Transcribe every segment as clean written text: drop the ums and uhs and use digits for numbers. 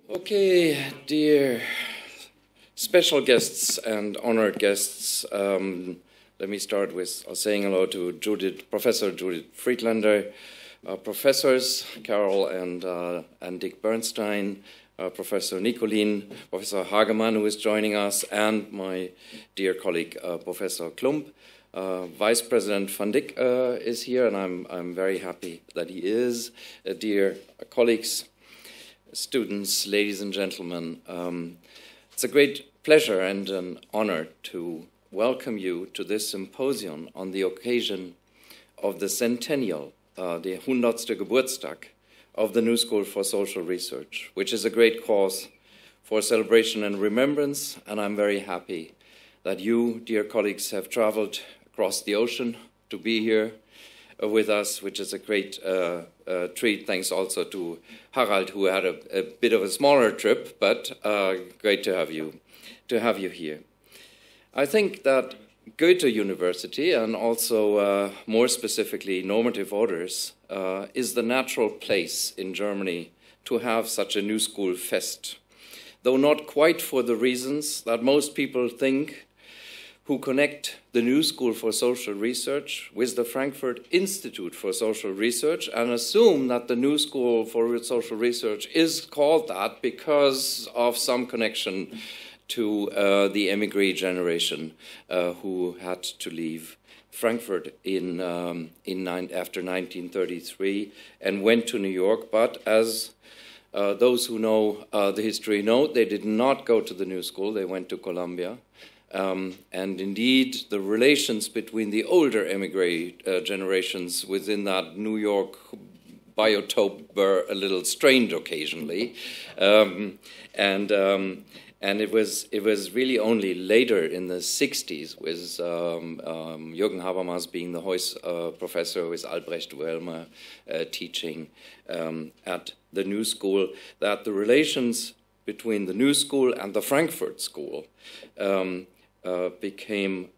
Okay, dear special guests and honored guests, let me start with saying hello to Professor Judith Friedlander, professors Carol and Dick Bernstein, Professor Nicolin, Professor Hegeman, who is joining us, and my dear colleague, Professor Klump. Vice President van Dijk is here, and I'm very happy that he is. Dear colleagues, students, ladies and gentlemen, it's a great pleasure and an honor to welcome you to this symposium on the occasion of the Centennial, the 100. Geburtstag of the New School for Social Research, which is a great cause for celebration and remembrance, and I'm very happy that you, dear colleagues, have traveled across the ocean to be here with us, which is a great treat. Thanks also to Harald, who had a bit of a smaller trip, but great to have you here. I think that Goethe-University, and also more specifically normative orders, is the natural place in Germany to have such a New School fest, though not quite for the reasons that most people think who connect the New School for Social Research with the Frankfurt Institute for Social Research and assume that the New School for Social Research is called that because of some connection to the emigre generation who had to leave Frankfurt after 1933 and went to New York. But as those who know the history know, they did not go to the New School, they went to Columbia. And indeed, the relations between the older emigre generations within that New York biotope were a little strained occasionally, and it was really only later in the 60s, with Jürgen Habermas being the Hoist professor, with Albrecht Wellmer teaching at the New School, that the relations between the New School and the Frankfurt School became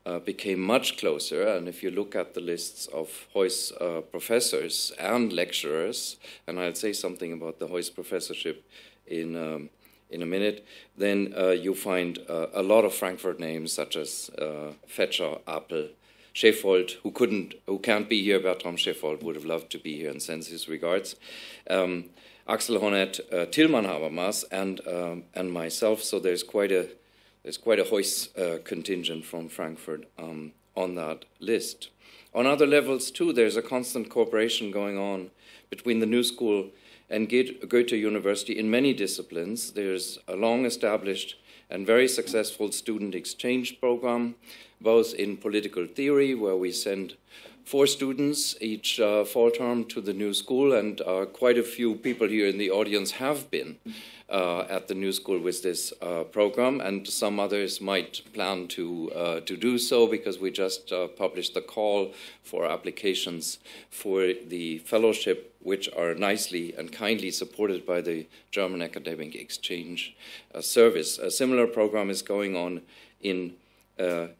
much closer. And if you look at the lists of Hoist professors and lecturers, and I'll say something about the Hoist Professorship in a minute, then you find a lot of Frankfurt names such as Fetscher, Apel, Scheffold, who can't be here. Bertram Scheffold would have loved to be here and sends his regards. Axel Honneth, Tilman Habermas, and myself. So there's quite a Hoist contingent from Frankfurt on that list. On other levels too, there's a constant cooperation going on between the New School and Goethe-University in many disciplines. There's a long-established and very successful student exchange program, both in political theory, where we send 4 students each fall term to the New School, and quite a few people here in the audience have been at the New School with this program, and some others might plan to do so, because we just published the call for applications for the fellowship, which are nicely and kindly supported by the German Academic Exchange Service. A similar program is going on in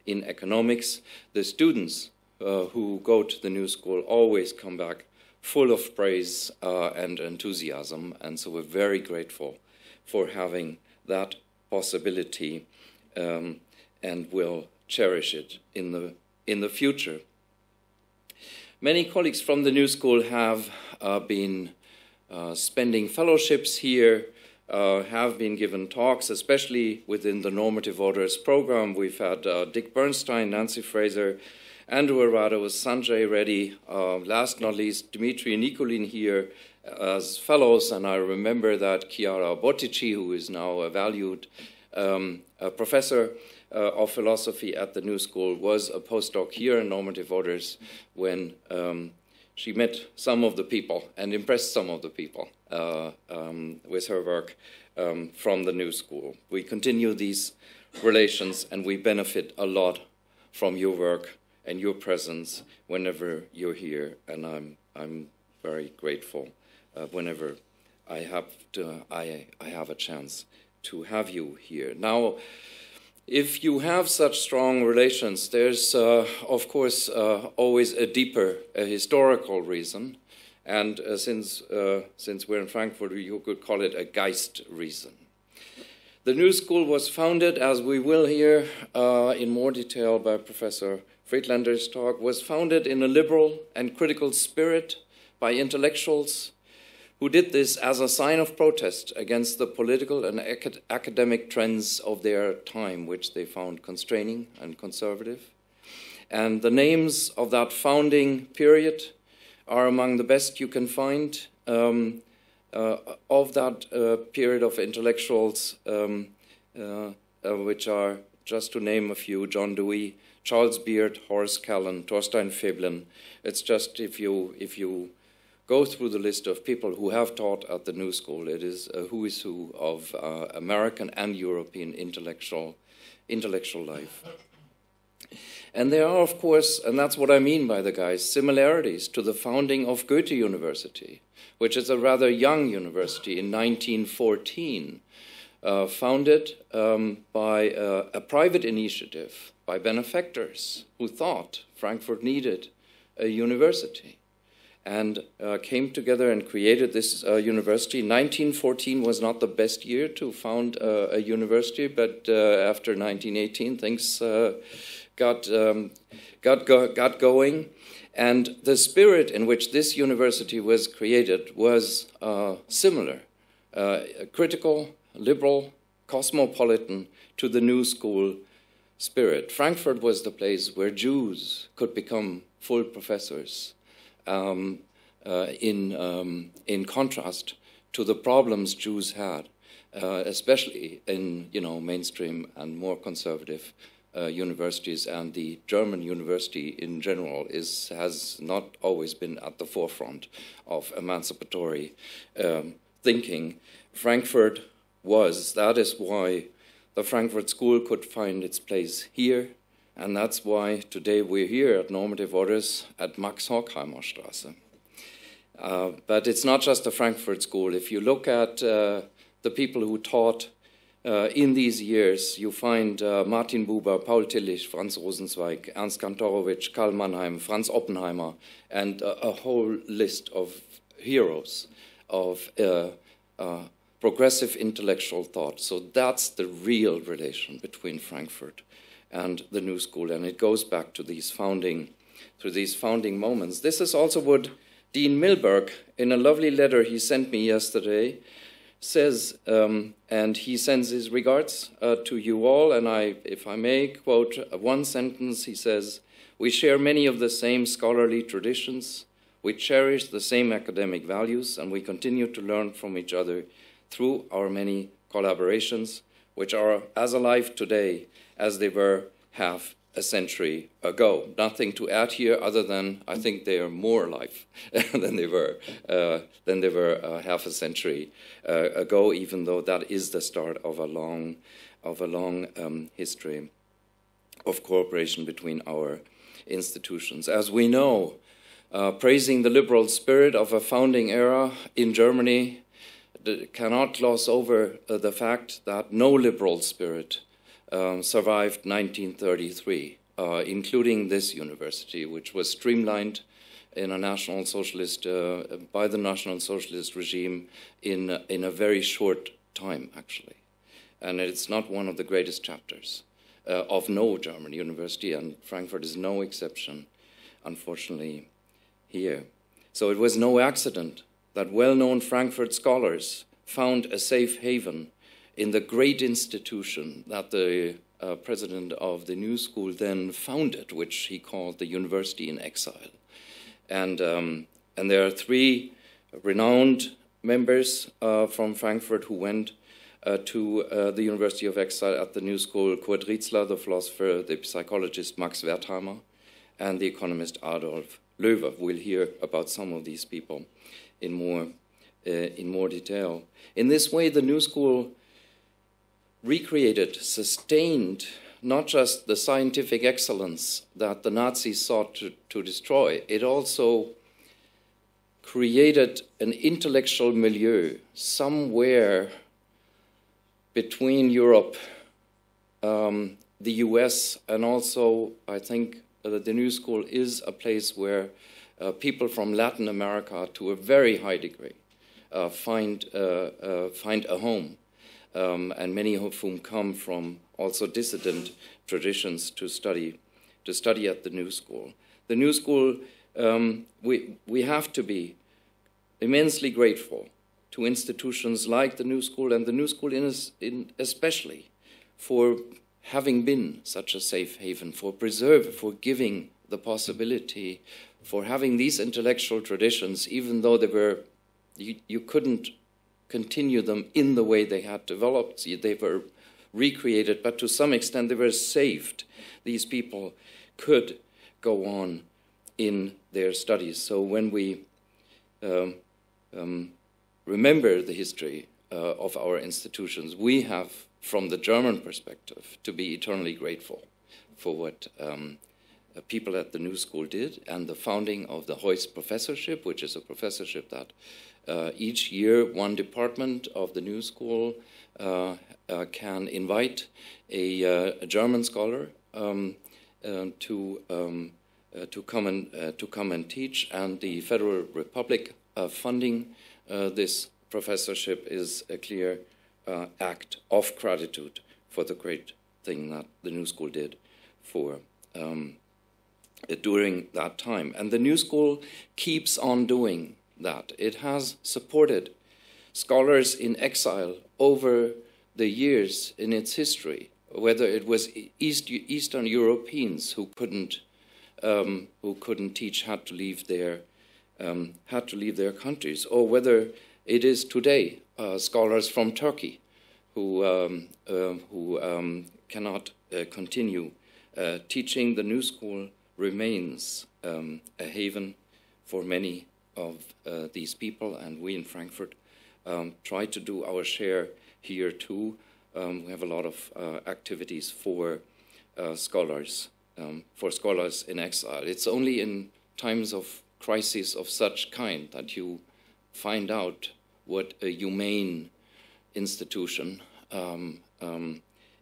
economics. The students who go to the New School always come back full of praise and enthusiasm, and so we're very grateful for having that possibility, and will cherish it in the future. Many colleagues from the New School have been spending fellowships here, have been given talks, especially within the Normative Orders program. We've had Dick Bernstein, Nancy Fraser, Andrew Arado, Sanjay Reddy, last not least Dmitry Nicolin here as fellows, and I remember that Chiara Bottici, who is now a valued professor of philosophy at the New School, was a postdoc here in Normative Orders when she met some of the people and impressed some of the people with her work from the New School. We continue these relations, and we benefit a lot from your work and your presence whenever you're here, and I'm very grateful whenever I have a chance to have you here. Now, if you have such strong relations, there's of course always a deeper historical reason, And since we're in Frankfurt, you could call it a Geist reason. The new school was founded, as we will hear in more detail by Professor Friedlander's talk, was founded in a liberal and critical spirit by intellectuals who did this as a sign of protest against the political and academic trends of their time, which they found constraining and conservative. And the names of that founding period are among the best you can find of that period of intellectuals, which are, just to name a few, John Dewey, Charles Beard, Horace Callan, Thorstein Veblen. It's just if you go through the list of people who have taught at the New School, it is a who is who of American and European intellectual life. And there are, of course, and that's what I mean by the guys, similarities to the founding of Goethe-University, which is a rather young university in 1914, founded by a private initiative by benefactors who thought Frankfurt needed a university, and came together and created this university. 1914 was not the best year to found a university, but after 1918 things got going, and the spirit in which this university was created was similar, critical, liberal, cosmopolitan to the New School spirit. Frankfurt was the place where Jews could become full professors, in contrast to the problems Jews had, especially in mainstream and more conservative universities, and the German university in general has not always been at the forefront of emancipatory thinking. Frankfurt was. That is why the Frankfurt School could find its place here, and that's why today we're here at Normative Orders at Max-Horkheimer Straße. But it's not just the Frankfurt School. If you look at the people who taught in these years, you find Martin Buber, Paul Tillich, Franz Rosenzweig, Ernst Kantorowicz, Karl Mannheim, Franz Oppenheimer, and a whole list of heroes of progressive intellectual thought. So that's the real relation between Frankfurt and the New School, and it goes back to these founding moments. This is also what Dean Milberg, in a lovely letter he sent me yesterday, says, and he sends his regards to you all, and if I may quote one sentence, he says, "We share many of the same scholarly traditions, we cherish the same academic values, and we continue to learn from each other through our many collaborations, which are as alive today as they were half a century ago." Nothing to add here other than I think they are more alive than they were half a century ago, even though that is the start of a long history of cooperation between our institutions. As we know, praising the liberal spirit of a founding era in Germany cannot gloss over the fact that no liberal spirit survived 1933, including this university, which was streamlined in a National Socialist by the National Socialist regime in a very short time, actually. And it's not one of the greatest chapters of no German university, and Frankfurt is no exception, unfortunately, here. So it was no accident that well-known Frankfurt scholars found a safe haven in the great institution that the president of the New School then founded, which he called the University in Exile. And there are three renowned members from Frankfurt who went to the University of Exile at the New School: Kurt Reisler, the philosopher, the psychologist Max Wertheimer, and the economist Adolf Loewe. We'll hear about some of these people in more detail. In this way, the New School recreated, sustained, not just the scientific excellence that the Nazis sought to destroy, it also created an intellectual milieu somewhere between Europe, the US, and also I think the New School is a place where people from Latin America to a very high degree find a home, and many of whom come from also dissident traditions to study at the New School. The New School, we have to be immensely grateful to institutions like the New School, and the New School especially, for having been such a safe haven, for giving the possibility, for having these intellectual traditions, even though you couldn't continue them in the way they had developed. They were recreated, but to some extent they were saved. These people could go on in their studies. So when we remember the history of our institutions, we have, from the German perspective, to be eternally grateful for what people at the New School did, and the founding of the Hoist Professorship, which is a professorship that each year one department of the New School can invite a German scholar to come and teach, and the Federal Republic funding this professorship is a clear act of gratitude for the great thing that the New School did for during that time. And the New School keeps on doing that. It has supported scholars in exile over the years in its history, whether it was Eastern Europeans who couldn't teach, had to leave their countries, or whether it is today scholars from Turkey who cannot continue teaching. The New School remains a haven for many of these people, and we in Frankfurt try to do our share here too. We have a lot of activities for scholars in exile. It's only in times of crisis of such kind that you find out what a humane institution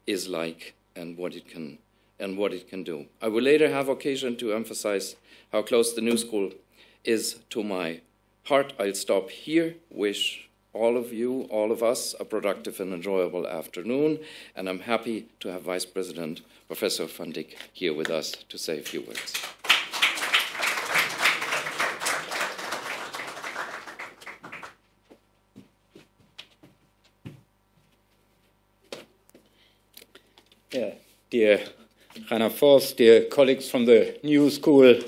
is like, and what it can do. I will later have occasion to emphasize how close the New School is to my heart. I'll stop here. Wish all of you, all of us, a productive and enjoyable afternoon, and I'm happy to have Vice President Professor van Dijk here with us to say a few words. Yeah, dear Rainer Forst, dear colleagues from the New School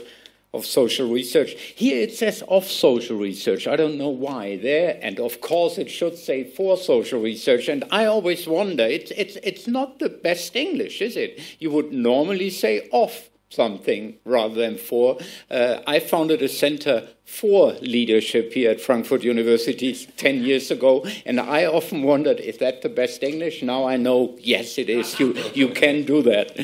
of Social Research. Here it says of social research. I don't know why there, and of course it should say for social research. And I always wonder, it's not the best English, is it? You would normally say of something rather than for. I founded a center for leadership here at Frankfurt University 10 years ago, and I often wondered, is that the best English? Now I know, yes, it is. You can do that.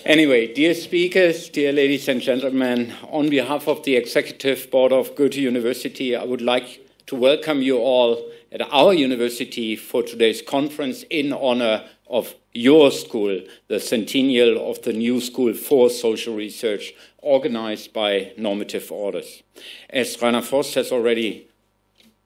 Anyway, dear speakers, dear ladies and gentlemen, on behalf of the Executive Board of Goethe-University, I would like to welcome you all at our university for today's conference in honor of your school, the Centennial of the New School for Social Research, organized by Normative Orders. As Rainer Forst has already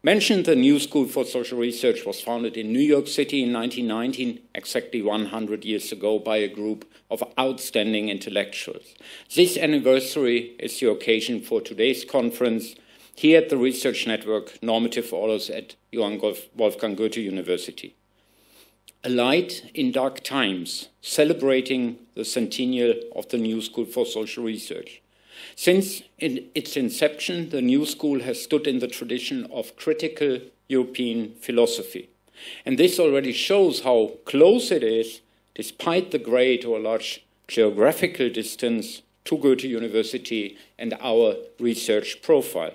mentioned, the New School for Social Research was founded in New York City in 1919, exactly 100 years ago, by a group of outstanding intellectuals. This anniversary is the occasion for today's conference here at the Research Network Normative Orders at Johann Wolfgang Goethe-University. A light in dark times, celebrating the centennial of the New School for Social Research. Since its inception, the New School has stood in the tradition of critical European philosophy. And this already shows how close it is, despite the great or large geographical distance, to Goethe-University and our research profile.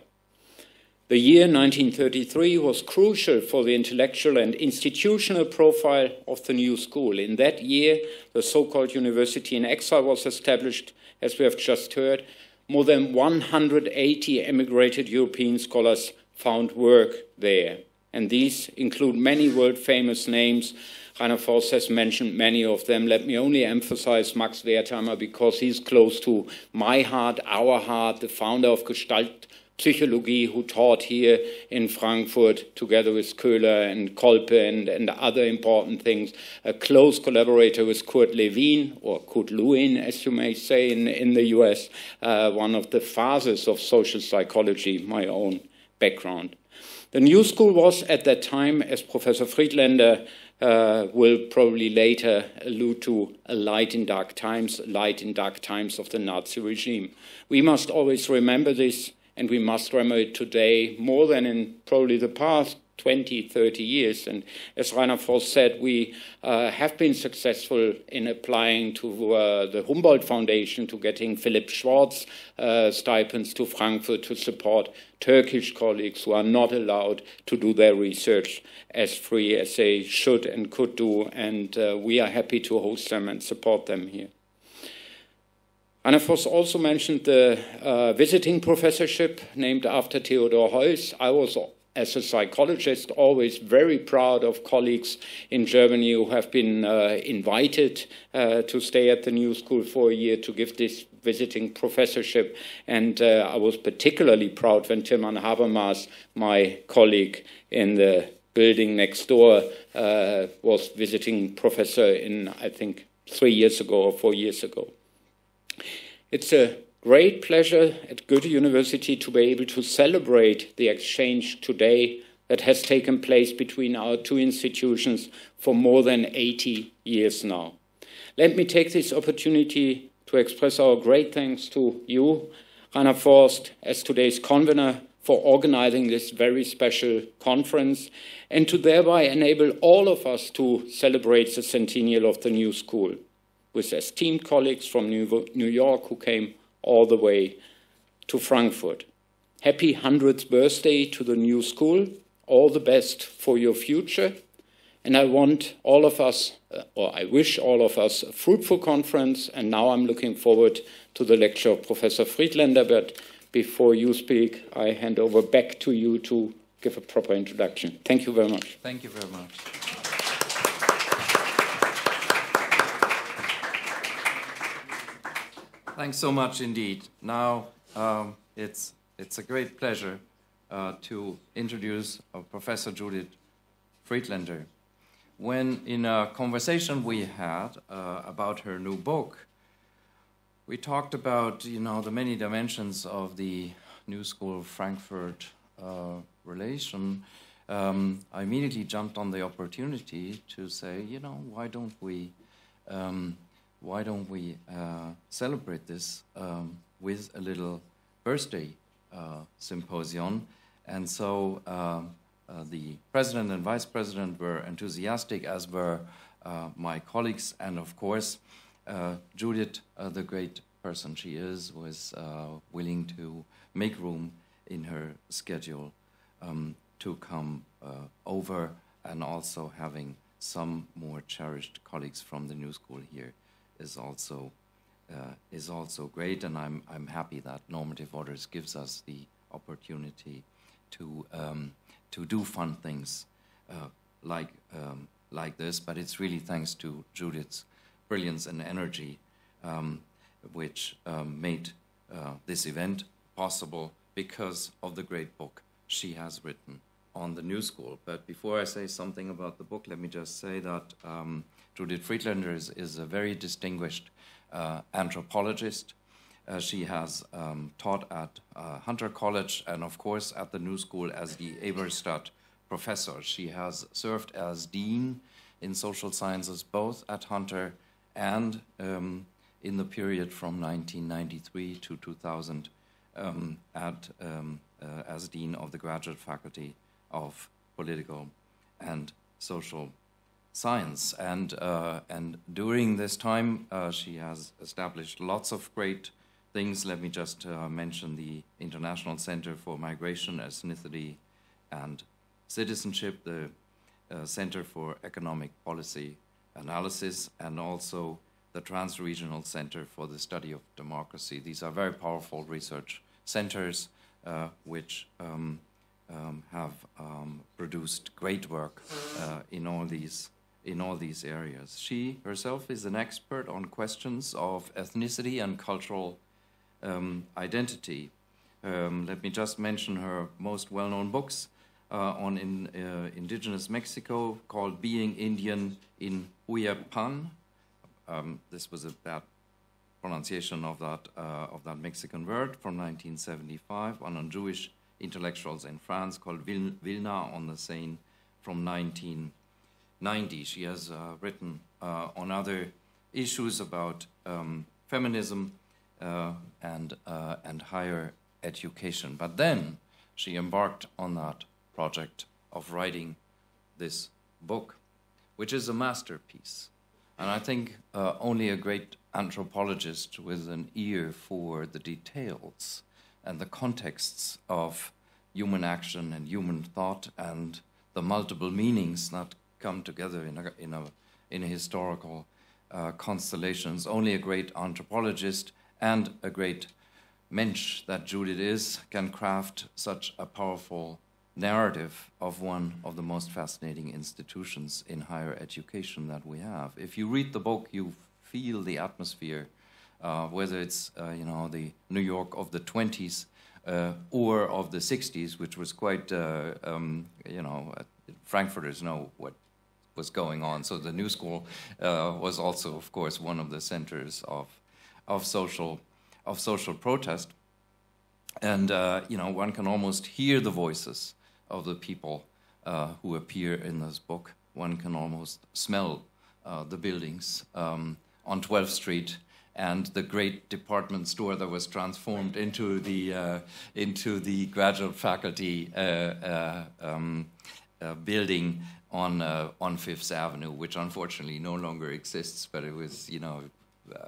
The year 1933 was crucial for the intellectual and institutional profile of the New School. In that year, the so-called University in Exile was established, as we have just heard. More than 180 emigrated European scholars found work there. and these include many world-famous names. Rainer Forst has mentioned many of them. Let me only emphasize Max Wertheimer because he's close to my heart, our heart, the founder of Gestalt Psychology, who taught here in Frankfurt together with Köhler and Kolpe and other important things. A close collaborator with Kurt Lewin, or Kurt Lewin, as you may say in the US, one of the fathers of social psychology, my own background. The New School was at that time, as Professor Friedlander will probably later allude to, a light in dark times of the Nazi regime. We must always remember this, and we must remember it today more than in probably the past 20, 30 years. And as Rainer Forst said, we have been successful in applying to the Humboldt Foundation, to getting Philipp Schwarz stipends to Frankfurt to support Turkish colleagues who are not allowed to do their research as free as they should and could do. And we are happy to host them and support them here. Rainer Forst also mentioned the visiting professorship named after Theodor Heuss. I was, as a psychologist, always very proud of colleagues in Germany who have been invited to stay at the New School for a year to give this visiting professorship. And I was particularly proud when Tilman Habermas, my colleague in the building next door, was visiting professor in, I think, 3 years ago or 4 years ago. It's a great pleasure at Goethe-University to be able to celebrate the exchange today that has taken place between our two institutions for more than 80 years now. Let me take this opportunity to express our great thanks to you, Rainer Forst, as today's convener, for organizing this very special conference and to thereby enable all of us to celebrate the centennial of the New School with esteemed colleagues from New York who came all the way to Frankfurt. Happy 100th birthday to the New School. All the best for your future. And I want all of us, or I wish all of us, a fruitful conference. And now I'm looking forward to the lecture of Professor Friedlander. But before you speak, I hand over back to you to give a proper introduction. Thank you very much. Thank you very much. Thanks so much indeed. Now it's a great pleasure to introduce Professor Judith Friedlander. When in a conversation we had about her new book, we talked about the many dimensions of the New School Frankfurt relation. I immediately jumped on the opportunity to say, why don't we celebrate this with a little birthday symposium? And so the president and vice president were enthusiastic, as were my colleagues, and of course Judith, the great person she is, was willing to make room in her schedule to come over, and also having some more cherished colleagues from the New School here is also great, and I'm happy that Normative Orders gives us the opportunity to do fun things like this. But it's really thanks to Judith's brilliance and energy which made this event possible, because of the great book she has written on the New School. But before I say something about the book, let me just say that Judith Friedlander is a very distinguished anthropologist. She has taught at Hunter College and, of course, at the New School as the Eberstadt professor. She has served as dean in social sciences both at Hunter and in the period from 1993 to 2000 as dean of the graduate faculty of political and social science. And during this time, she has established lots of great things. Let me just mention the International Center for Migration, Ethnicity, and Citizenship, the Center for Economic Policy Analysis, and also the Trans-Regional Center for the Study of Democracy. These are very powerful research centers which have produced great work in all these areas. She herself is an expert on questions of ethnicity and cultural identity. Let me just mention her most well-known books on indigenous Mexico, called Being Indian in Huyapan. This was a bad pronunciation of that Mexican word, from 1975, and on Jewish intellectuals in France, called Vilna on the Seine, from 1990. She has written on other issues about feminism and higher education. But then she embarked on that project of writing this book, which is a masterpiece. And I think only a great anthropologist with an ear for the details and the contexts of human action and human thought and the multiple meanings that come together in a historical constellations. Only a great anthropologist and a great mensch that Judith is can craft such a powerful narrative of one of the most fascinating institutions in higher education that we have. If you read the book, you feel the atmosphere, whether it's the New York of the 20s or of the 60s, which was quite Frankfurters know what was going on. So the New School was also, of course, one of the centers of social protest, and one can almost hear the voices of the people who appear in this book. One can almost smell the buildings on 12th Street and the great department store that was transformed into the graduate faculty building on Fifth Avenue, which unfortunately no longer exists. But it was,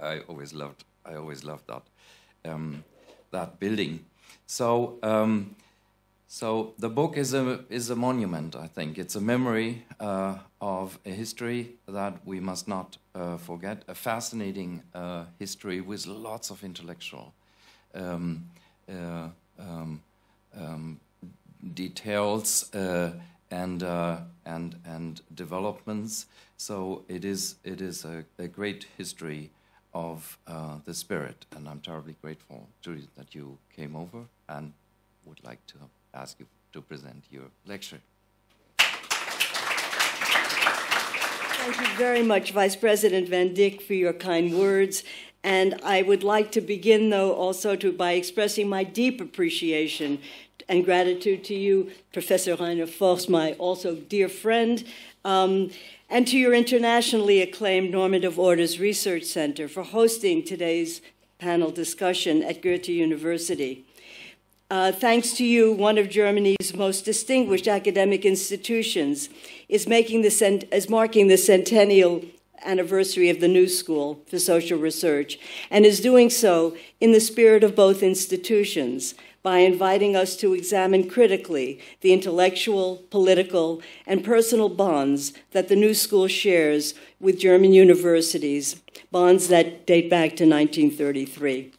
I always loved that building. So the book is a monument, I think. It's a memory of a history that we must not forget, a fascinating history with lots of intellectual details and developments. So it is a great history of the spirit, and I'm terribly grateful, Judith, that you came over, and would like to ask you to present your lecture. Thank you very much, Vice President Van Dyck, for your kind words. And I would like to begin, though, also by expressing my deep appreciation and gratitude to you, Professor Rainer Forst, my also dear friend, and to your internationally acclaimed Normative Orders Research Center for hosting today's panel discussion at Goethe-University. Thanks to you, one of Germany's most distinguished academic institutions is marking the centennial anniversary of the New School for Social Research, and is doing so in the spirit of both institutions by inviting us to examine critically the intellectual, political, and personal bonds that the New School shares with German universities, bonds that date back to 1933.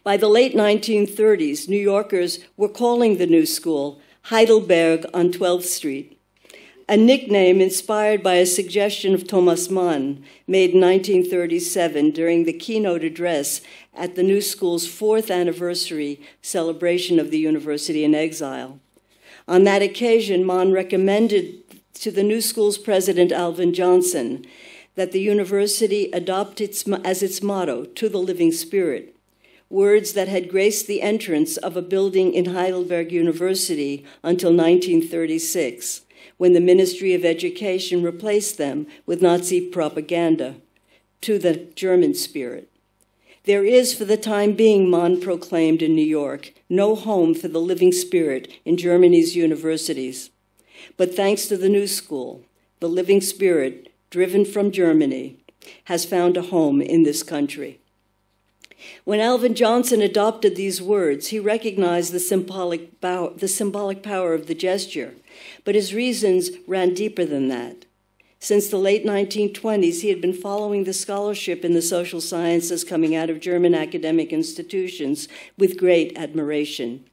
By the late 1930s, New Yorkers were calling the New School Heidelberg on 12th Street, a nickname inspired by a suggestion of Thomas Mann made in 1937 during the keynote address at the New School's 4th anniversary celebration of the university in exile. On that occasion, Mann recommended to the New School's president, Alvin Johnson, that the university adopt as its motto, "To the Living Spirit," words that had graced the entrance of a building in Heidelberg University until 1936, when the Ministry of Education replaced them with Nazi propaganda, "To the German Spirit." There is, for the time being, Mann proclaimed in New York, no home for the living spirit in Germany's universities. But thanks to the New School, the living spirit, driven from Germany, has found a home in this country. When Alvin Johnson adopted these words, he recognized the symbolic power of the gesture, but his reasons ran deeper than that. Since the late 1920s, he had been following the scholarship in the social sciences coming out of German academic institutions with great admiration.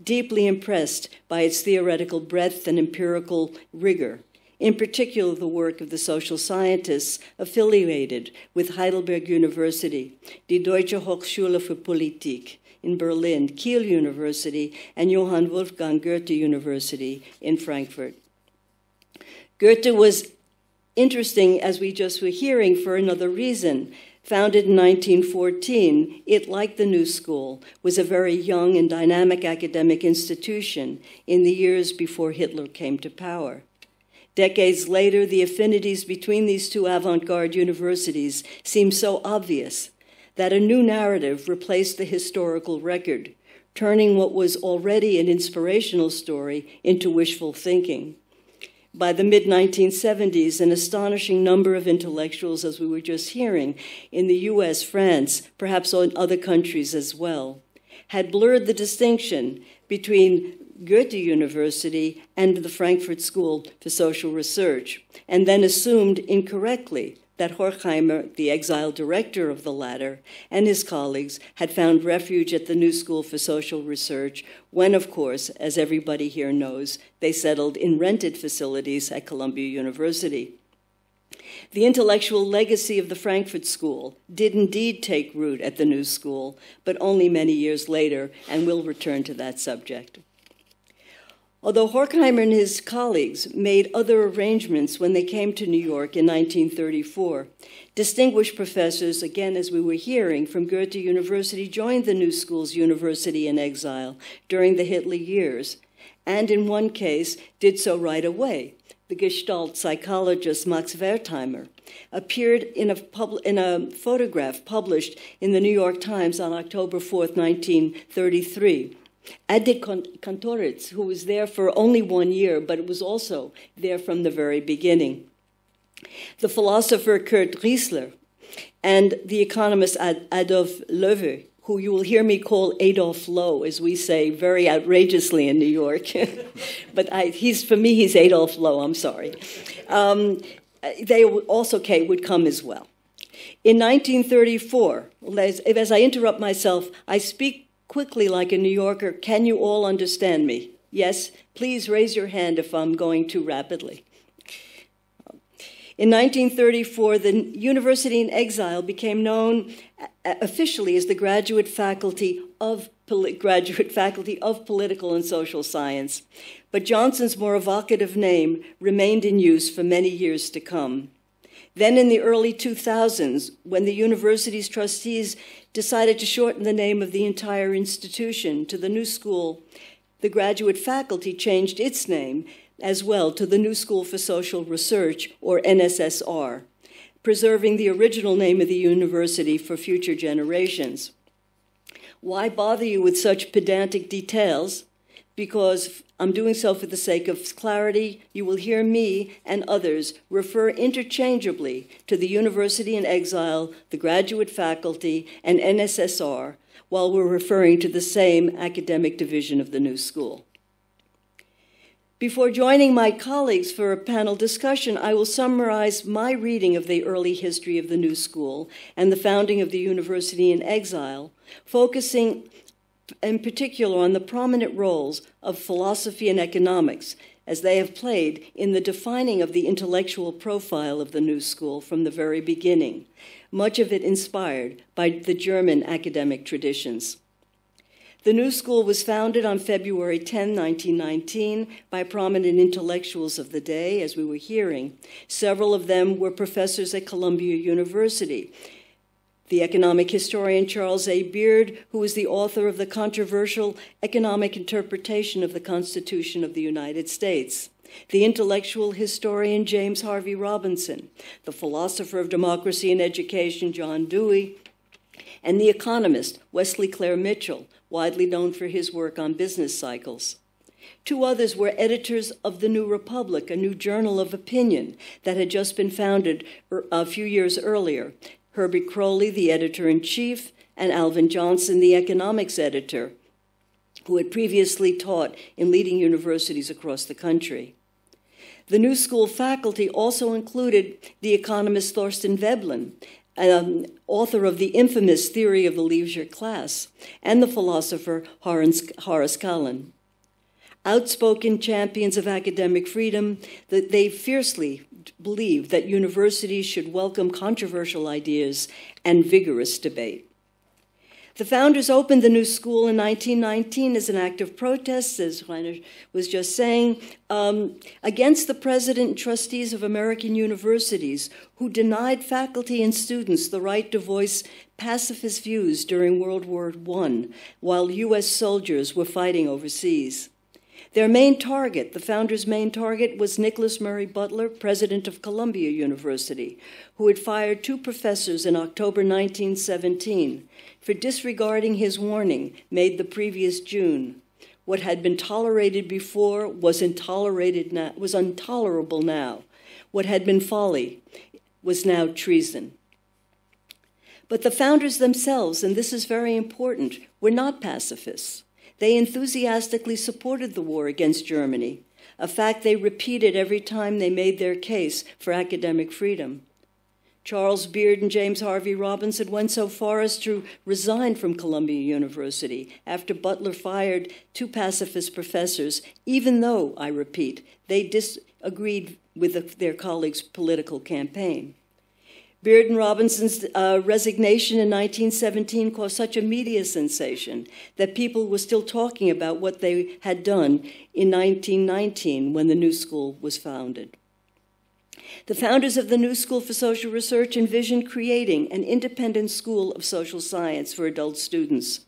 deeply impressed by its theoretical breadth and empirical rigor, in particular the work of the social scientists affiliated with Heidelberg University, die Deutsche Hochschule für Politik in Berlin, Kiel University, and Johann Wolfgang Goethe University in Frankfurt. Goethe was interesting, as we just were hearing, for another reason. Founded in 1914, it, like the New School, was a very young and dynamic academic institution in the years before Hitler came to power. Decades later, the affinities between these two avant-garde universities seem so obvious that a new narrative replaced the historical record, turning what was already an inspirational story into wishful thinking. By the mid-1970s, an astonishing number of intellectuals, as we were just hearing, in the US, France, perhaps in other countries as well, had blurred the distinction between Goethe-University and the Frankfurt School for Social Research, and then assumed incorrectly that Horkheimer, the exiled director of the latter, and his colleagues had found refuge at the New School for Social Research when, of course, as everybody here knows, they settled in rented facilities at Columbia University. The intellectual legacy of the Frankfurt School did indeed take root at the New School, but only many years later, and we'll return to that subject. Although Horkheimer and his colleagues made other arrangements when they came to New York in 1934, distinguished professors, again as we were hearing, from Goethe-University joined the New School's University in Exile during the Hitler years, and in one case did so right away. The Gestalt psychologist Max Wertheimer appeared in a photograph published in the New York Times on October 4th, 1933. Ade Kantoritz, who was there for only 1 year, but was also there from the very beginning. The philosopher Kurt Reisler and the economist Adolf Loewe, who you will hear me call Adolf Lowe, as we say very outrageously in New York. But for me, he's Adolf Lowe, I'm sorry. They also would come as well. In 1934, as I interrupt myself, I speak quickly like a New Yorker. Can you all understand me? Yes? Please raise your hand if I'm going too rapidly. In 1934, the University in Exile became known officially as the Graduate Faculty of Political and Social Science, but Johnson's more evocative name remained in use for many years to come. Then in the early 2000s, when the university's trustees decided to shorten the name of the entire institution to the New School, the graduate faculty changed its name as well to the New School for Social Research, or NSSR, preserving the original name of the university for future generations. Why bother you with such pedantic details? Because I'm doing so for the sake of clarity. You will hear me and others refer interchangeably to the University in Exile, the graduate faculty, and NSSR, while we're referring to the same academic division of the New School. Before joining my colleagues for a panel discussion, I will summarize my reading of the early history of the New School and the founding of the University in Exile, focusing in particular on the prominent roles of philosophy and economics as they have played in the defining of the intellectual profile of the New School from the very beginning, much of it inspired by the German academic traditions. The New School was founded on February 10, 1919, by prominent intellectuals of the day, as we were hearing. Several of them were professors at Columbia University. The economic historian Charles A. Beard, who was the author of the controversial economic interpretation of the Constitution of the United States. The intellectual historian James Harvey Robinson, the philosopher of democracy and education John Dewey, and the economist Wesley Clair Mitchell, widely known for his work on business cycles. Two others were editors of The New Republic, a new journal of opinion that had just been founded a few years earlier. Herbert Crowley, the editor-in-chief, and Alvin Johnson, the economics editor, who had previously taught in leading universities across the country. The New School faculty also included the economist Thorsten Veblen, author of the infamous Theory of the Leisure Class, and the philosopher Horace Kallen. Outspoken champions of academic freedom, that they fiercely believed that universities should welcome controversial ideas and vigorous debate. The founders opened the new school in 1919 as an act of protest, as Reiner was just saying, against the president and trustees of American universities who denied faculty and students the right to voice pacifist views during World War I, while U.S. soldiers were fighting overseas. Their main target, the founders' main target, was Nicholas Murray Butler, president of Columbia University, who had fired 2 professors in October 1917 for disregarding his warning made the previous June. What had been tolerated before was intolerable now. What had been folly was now treason. But the founders themselves, and this is very important, were not pacifists. They enthusiastically supported the war against Germany, a fact they repeated every time they made their case for academic freedom. Charles Beard and James Harvey Robinson went so far as to resign from Columbia University after Butler fired 2 pacifist professors, even though, I repeat, they disagreed with their colleagues' political campaign. Beard and Robinson's resignation in 1917 caused such a media sensation that people were still talking about what they had done in 1919 when the New School was founded. The founders of the New School for Social Research envisioned creating an independent school of social science for adult students.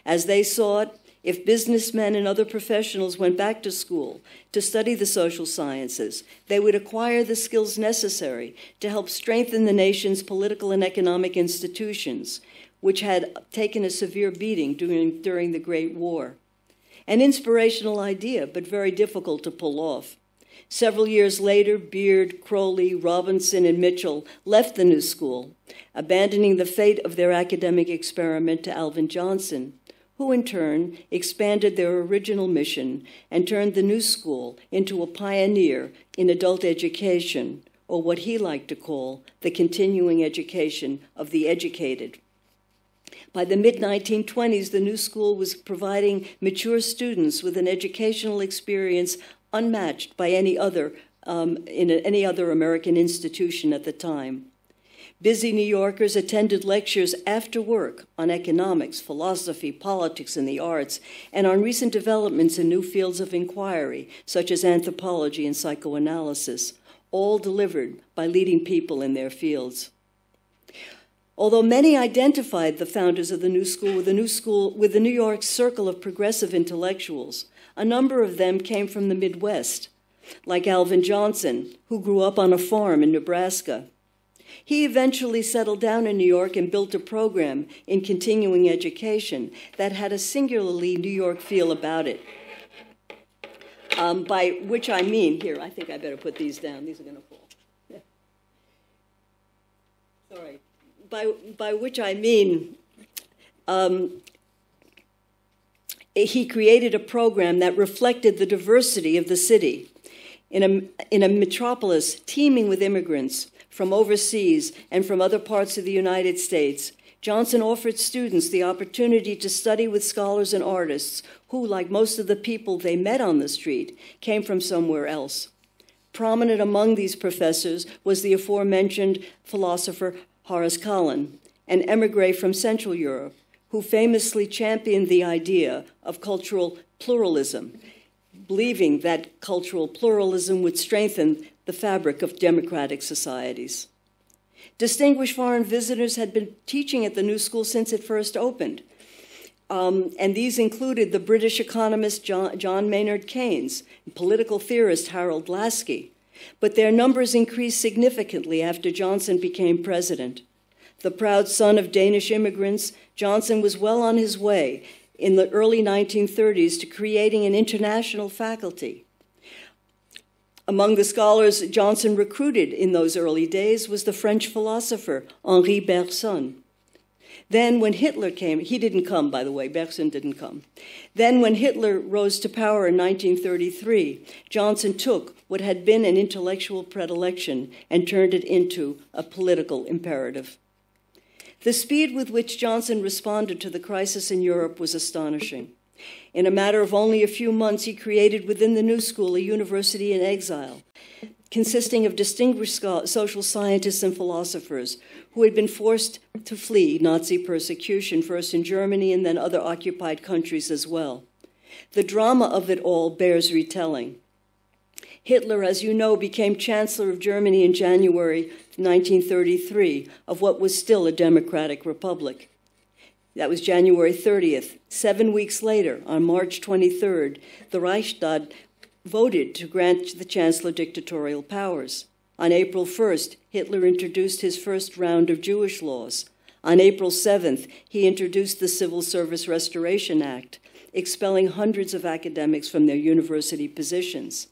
As they saw it, if businessmen and other professionals went back to school to study the social sciences, they would acquire the skills necessary to help strengthen the nation's political and economic institutions, which had taken a severe beating during the Great War. An inspirational idea, but very difficult to pull off. Several years later, Beard, Crowley, Robinson, and Mitchell left the New School, abandoning the fate of their academic experiment to Alvin Johnson, who in turn expanded their original mission and turned the New School into a pioneer in adult education, or what he liked to call the continuing education of the educated. By the mid-1920s, the New School was providing mature students with an educational experience unmatched by any other American institution at the time. Busy New Yorkers attended lectures after work on economics, philosophy, politics, and the arts, and on recent developments in new fields of inquiry, such as anthropology and psychoanalysis, all delivered by leading people in their fields. Although many identified the founders of the New School with the New York Circle of Progressive Intellectuals, a number of them came from the Midwest, like Alvin Johnson, who grew up on a farm in Nebraska. He eventually settled down in New York and built a program in continuing education that had a singularly New York feel about it. By which I mean, here, I think I better put these down. These are going to fall. Yeah. Sorry. By which I mean, he created a program that reflected the diversity of the city in a metropolis teeming with immigrants from overseas and from other parts of the United States. Johnson offered students the opportunity to study with scholars and artists who, like most of the people they met on the street, came from somewhere else. Prominent among these professors was the aforementioned philosopher Horace Kallen, an emigre from Central Europe, who famously championed the idea of cultural pluralism, believing that cultural pluralism would strengthen the fabric of democratic societies. Distinguished foreign visitors had been teaching at the New School since it first opened, and these included the British economist John Maynard Keynes, and political theorist Harold Laski, but their numbers increased significantly after Johnson became president. The proud son of Danish immigrants, Johnson was well on his way in the early 1930s to creating an international faculty. Among the scholars Johnson recruited in those early days was the French philosopher Henri Bergson. Then when Hitler came, he didn't come, by the way, Bergson didn't come. Then when Hitler rose to power in 1933, Johnson took what had been an intellectual predilection and turned it into a political imperative. The speed with which Johnson responded to the crisis in Europe was astonishing. In a matter of only a few months, he created within the new school a university in exile, consisting of distinguished social scientists and philosophers who had been forced to flee Nazi persecution, first in Germany and then other occupied countries as well. The drama of it all bears retelling. Hitler, as you know, became Chancellor of Germany in January 1933 of what was still a democratic republic. That was January 30th. 7 weeks later, on March 23rd, the Reichstag voted to grant the Chancellor dictatorial powers. On April 1st, Hitler introduced his first round of Jewish laws. On April 7th, he introduced the Civil Service Restoration Act, expelling hundreds of academics from their university positions.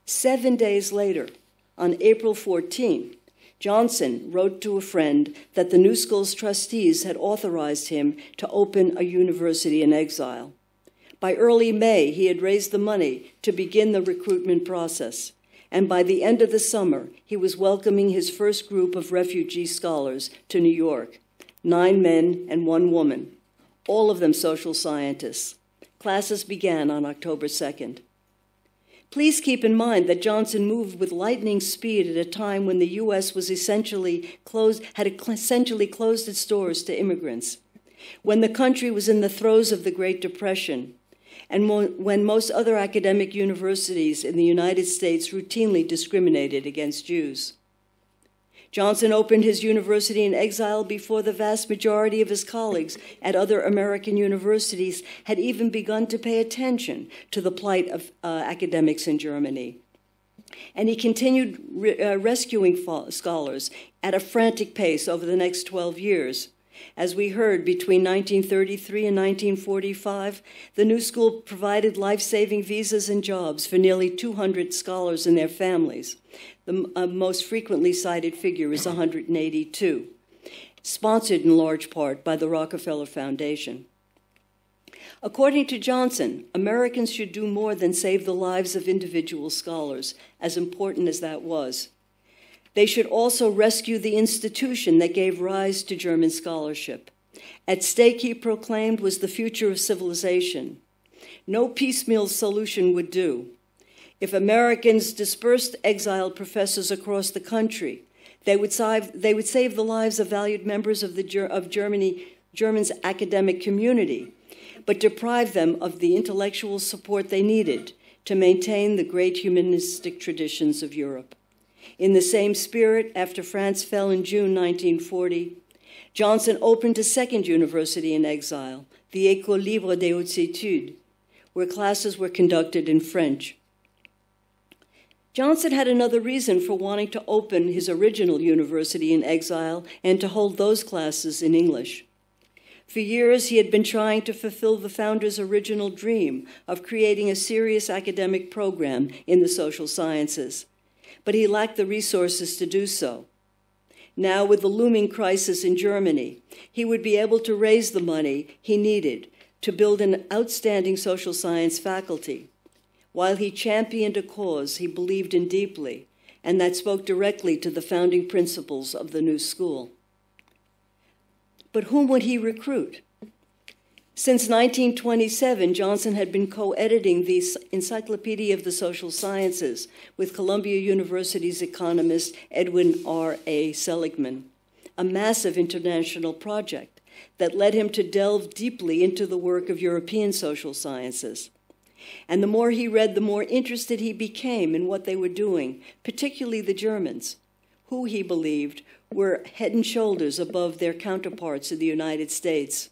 7 days later, on April 14, Johnson wrote to a friend that the New School's trustees had authorized him to open a university in exile. By early May, he had raised the money to begin the recruitment process, and by the end of the summer, he was welcoming his first group of refugee scholars to New York, 9 men and 1 woman, all of them social scientists. Classes began on October 2nd. Please keep in mind that Johnson moved with lightning speed at a time when the U.S. had essentially closed its doors to immigrants, when the country was in the throes of the Great Depression, and when most other academic universities in the United States routinely discriminated against Jews. Johnson opened his university in exile before the vast majority of his colleagues at other American universities had even begun to pay attention to the plight of academics in Germany. And he continued rescuing scholars at a frantic pace over the next 12 years. As we heard, between 1933 and 1945, the New School provided life-saving visas and jobs for nearly 200 scholars and their families. The most frequently cited figure is 182, sponsored in large part by the Rockefeller Foundation. According to Johnson, Americans should do more than save the lives of individual scholars, as important as that was. They should also rescue the institution that gave rise to German scholarship. At stake, he proclaimed, was the future of civilization. No piecemeal solution would do. If Americans dispersed exiled professors across the country, they would save the lives of valued members of Germany's academic community, but deprive them of the intellectual support they needed to maintain the great humanistic traditions of Europe. In the same spirit, after France fell in June 1940, Johnson opened a second university in exile, the École Libre des Hautes Études, where classes were conducted in French. Johnson had another reason for wanting to open his original university in exile and to hold those classes in English. For years, he had been trying to fulfill the founder's original dream of creating a serious academic program in the social sciences, but he lacked the resources to do so. Now, with the looming crisis in Germany, he would be able to raise the money he needed to build an outstanding social science faculty. While he championed a cause he believed in deeply, and that spoke directly to the founding principles of the New School. But whom would he recruit? Since 1927, Johnson had been co-editing the Encyclopedia of the Social Sciences with Columbia University's economist Edwin R.A. Seligman, a massive international project that led him to delve deeply into the work of European social sciences. And the more he read, the more interested he became in what they were doing, particularly the Germans, who he believed were head and shoulders above their counterparts in the United States.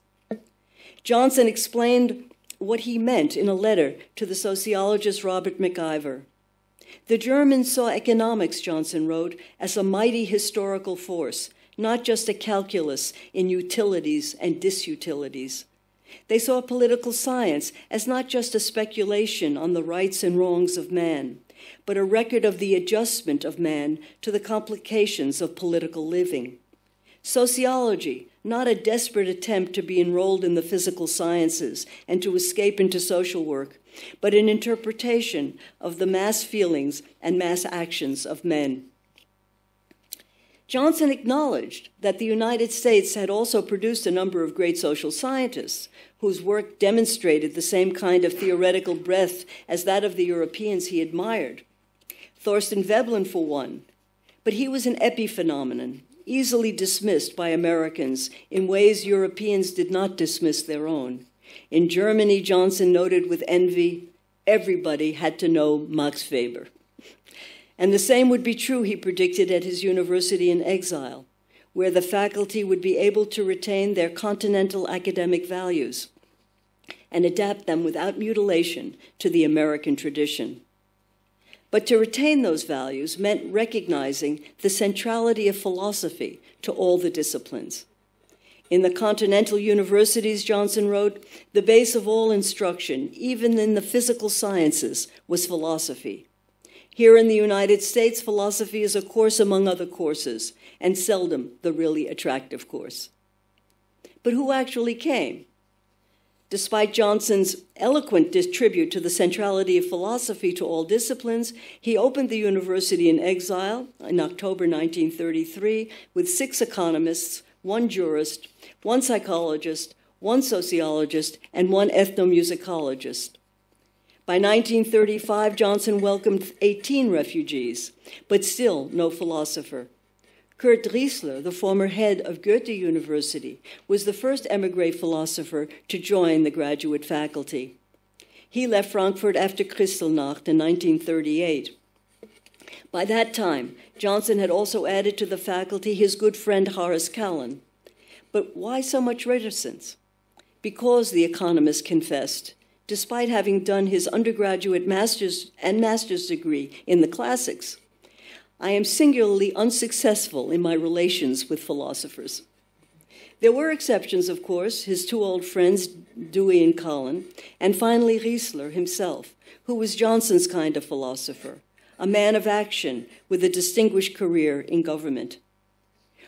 Johnson explained what he meant in a letter to the sociologist Robert McIver. The Germans saw economics, Johnson wrote, as a mighty historical force, not just a calculus in utilities and disutilities. They saw political science as not just a speculation on the rights and wrongs of man, but a record of the adjustment of man to the complications of political living. Sociology, not a desperate attempt to be enrolled in the physical sciences and to escape into social work, but an interpretation of the mass feelings and mass actions of men. Johnson acknowledged that the United States had also produced a number of great social scientists whose work demonstrated the same kind of theoretical breadth as that of the Europeans he admired. Thorsten Veblen, for one, but he was an epiphenomenon, easily dismissed by Americans in ways Europeans did not dismiss their own. In Germany, Johnson noted with envy, everybody had to know Max Weber. And the same would be true, he predicted, at his university in Exile, where the faculty would be able to retain their continental academic values and adapt them without mutilation to the American tradition. But to retain those values meant recognizing the centrality of philosophy to all the disciplines. In the continental universities, Johnson wrote, the base of all instruction, even in the physical sciences, was philosophy. Here in the United States, philosophy is a course among other courses, and seldom the really attractive course. But who actually came? Despite Johnson's eloquent tribute to the centrality of philosophy to all disciplines, he opened the university in Exile in October 1933 with 6 economists, 1 jurist, 1 psychologist, 1 sociologist, and 1 ethnomusicologist. By 1935, Johnson welcomed 18 refugees, but still no philosopher. Kurt Reisler, the former head of Goethe-University, was the first émigré philosopher to join the graduate faculty. He left Frankfurt after Kristallnacht in 1938. By that time, Johnson had also added to the faculty his good friend Horace Kallen. But why so much reticence? Because, the economist confessed, despite having done his undergraduate master's degree in the classics, I am singularly unsuccessful in my relations with philosophers. There were exceptions, of course, his 2 old friends, Dewey and Cullen, and finally Reisler himself, who was Johnson's kind of philosopher, a man of action with a distinguished career in government.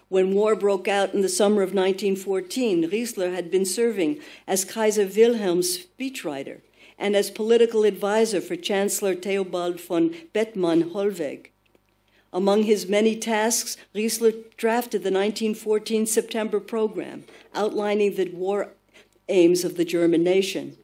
When war broke out in the summer of 1914, Reisler had been serving as Kaiser Wilhelm's speechwriter and as political advisor for Chancellor Theobald von Bethmann-Hollweg. Among his many tasks, Reisler drafted the 1914 September program, outlining the war aims of the German nation.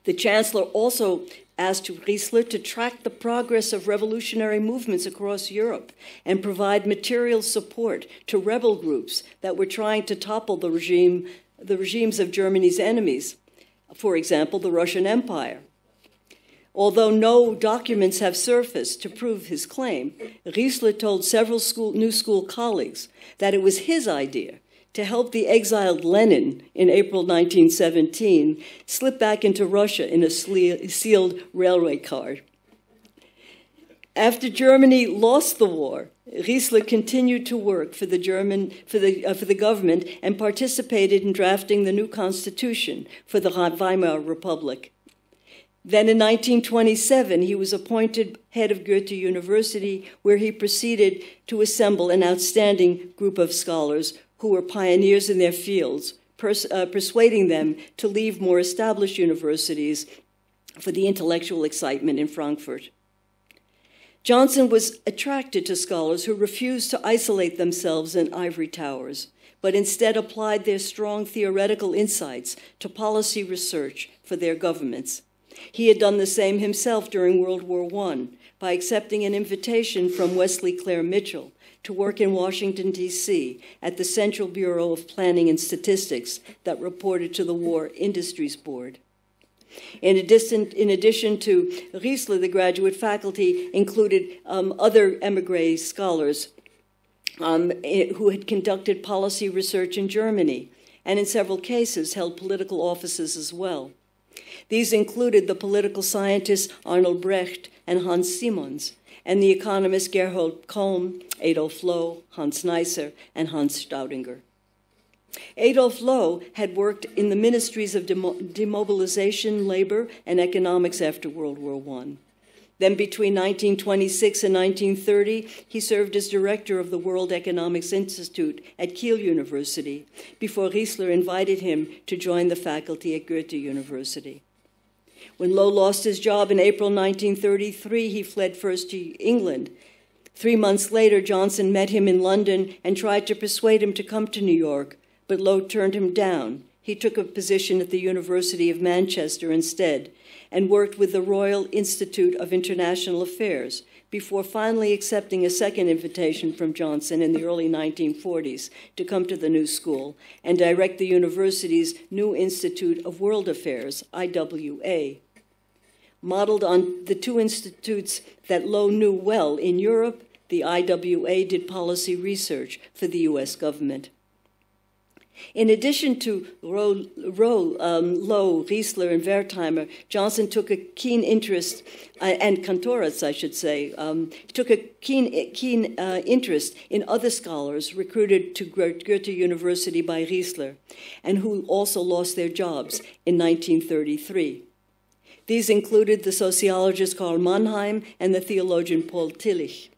The Chancellor also asked Reisler to track the progress of revolutionary movements across Europe and provide material support to rebel groups that were trying to topple the regimes of Germany's enemies, for example, the Russian Empire. Although no documents have surfaced to prove his claim, Reisler told several New School colleagues that it was his idea to help the exiled Lenin in April 1917 slip back into Russia in a sealed railway car. After Germany lost the war, Reisler continued to work for the government and participated in drafting the new constitution for the Weimar Republic. Then in 1927, he was appointed head of Goethe-University, where he proceeded to assemble an outstanding group of scholars who were pioneers in their fields, persuading them to leave more established universities for the intellectual excitement in Frankfurt. Johnson was attracted to scholars who refused to isolate themselves in ivory towers, but instead applied their strong theoretical insights to policy research for their governments. He had done the same himself during World War I by accepting an invitation from Wesley Clare Mitchell to work in Washington, D.C. at the Central Bureau of Planning and Statistics that reported to the War Industries Board. In addition to Reisler, the graduate faculty included other émigré scholars who had conducted policy research in Germany and in several cases held political offices as well. These included the political scientists Arnold Brecht and Hans Simons, and the economists Gerhold Kohlm, Adolf Loh, Hans Neisser, and Hans Staudinger. Adolf Loh had worked in the ministries of demobilization, labor, and economics after World War I. Then between 1926 and 1930, he served as director of the World Economics Institute at Kiel University, before Reisler invited him to join the faculty at Goethe-University. When Loh lost his job in April 1933, he fled first to England, 3 months later, Johnson met him in London and tried to persuade him to come to New York, but Lowe turned him down. He took a position at the University of Manchester instead and worked with the Royal Institute of International Affairs before finally accepting a second invitation from Johnson in the early 1940s to come to the New School and direct the university's new Institute of World Affairs, IWA. Modeled on the two institutes that Lowe knew well in Europe, the IWA did policy research for the U.S. government. In addition to Lowe, Reisler, and Wertheimer, Johnson took a keen interest, and Kantoratz, I should say, took a keen interest in other scholars recruited to Goethe-University by Reisler, and who also lost their jobs in 1933. These included the sociologist Karl Mannheim and the theologian Paul Tillich.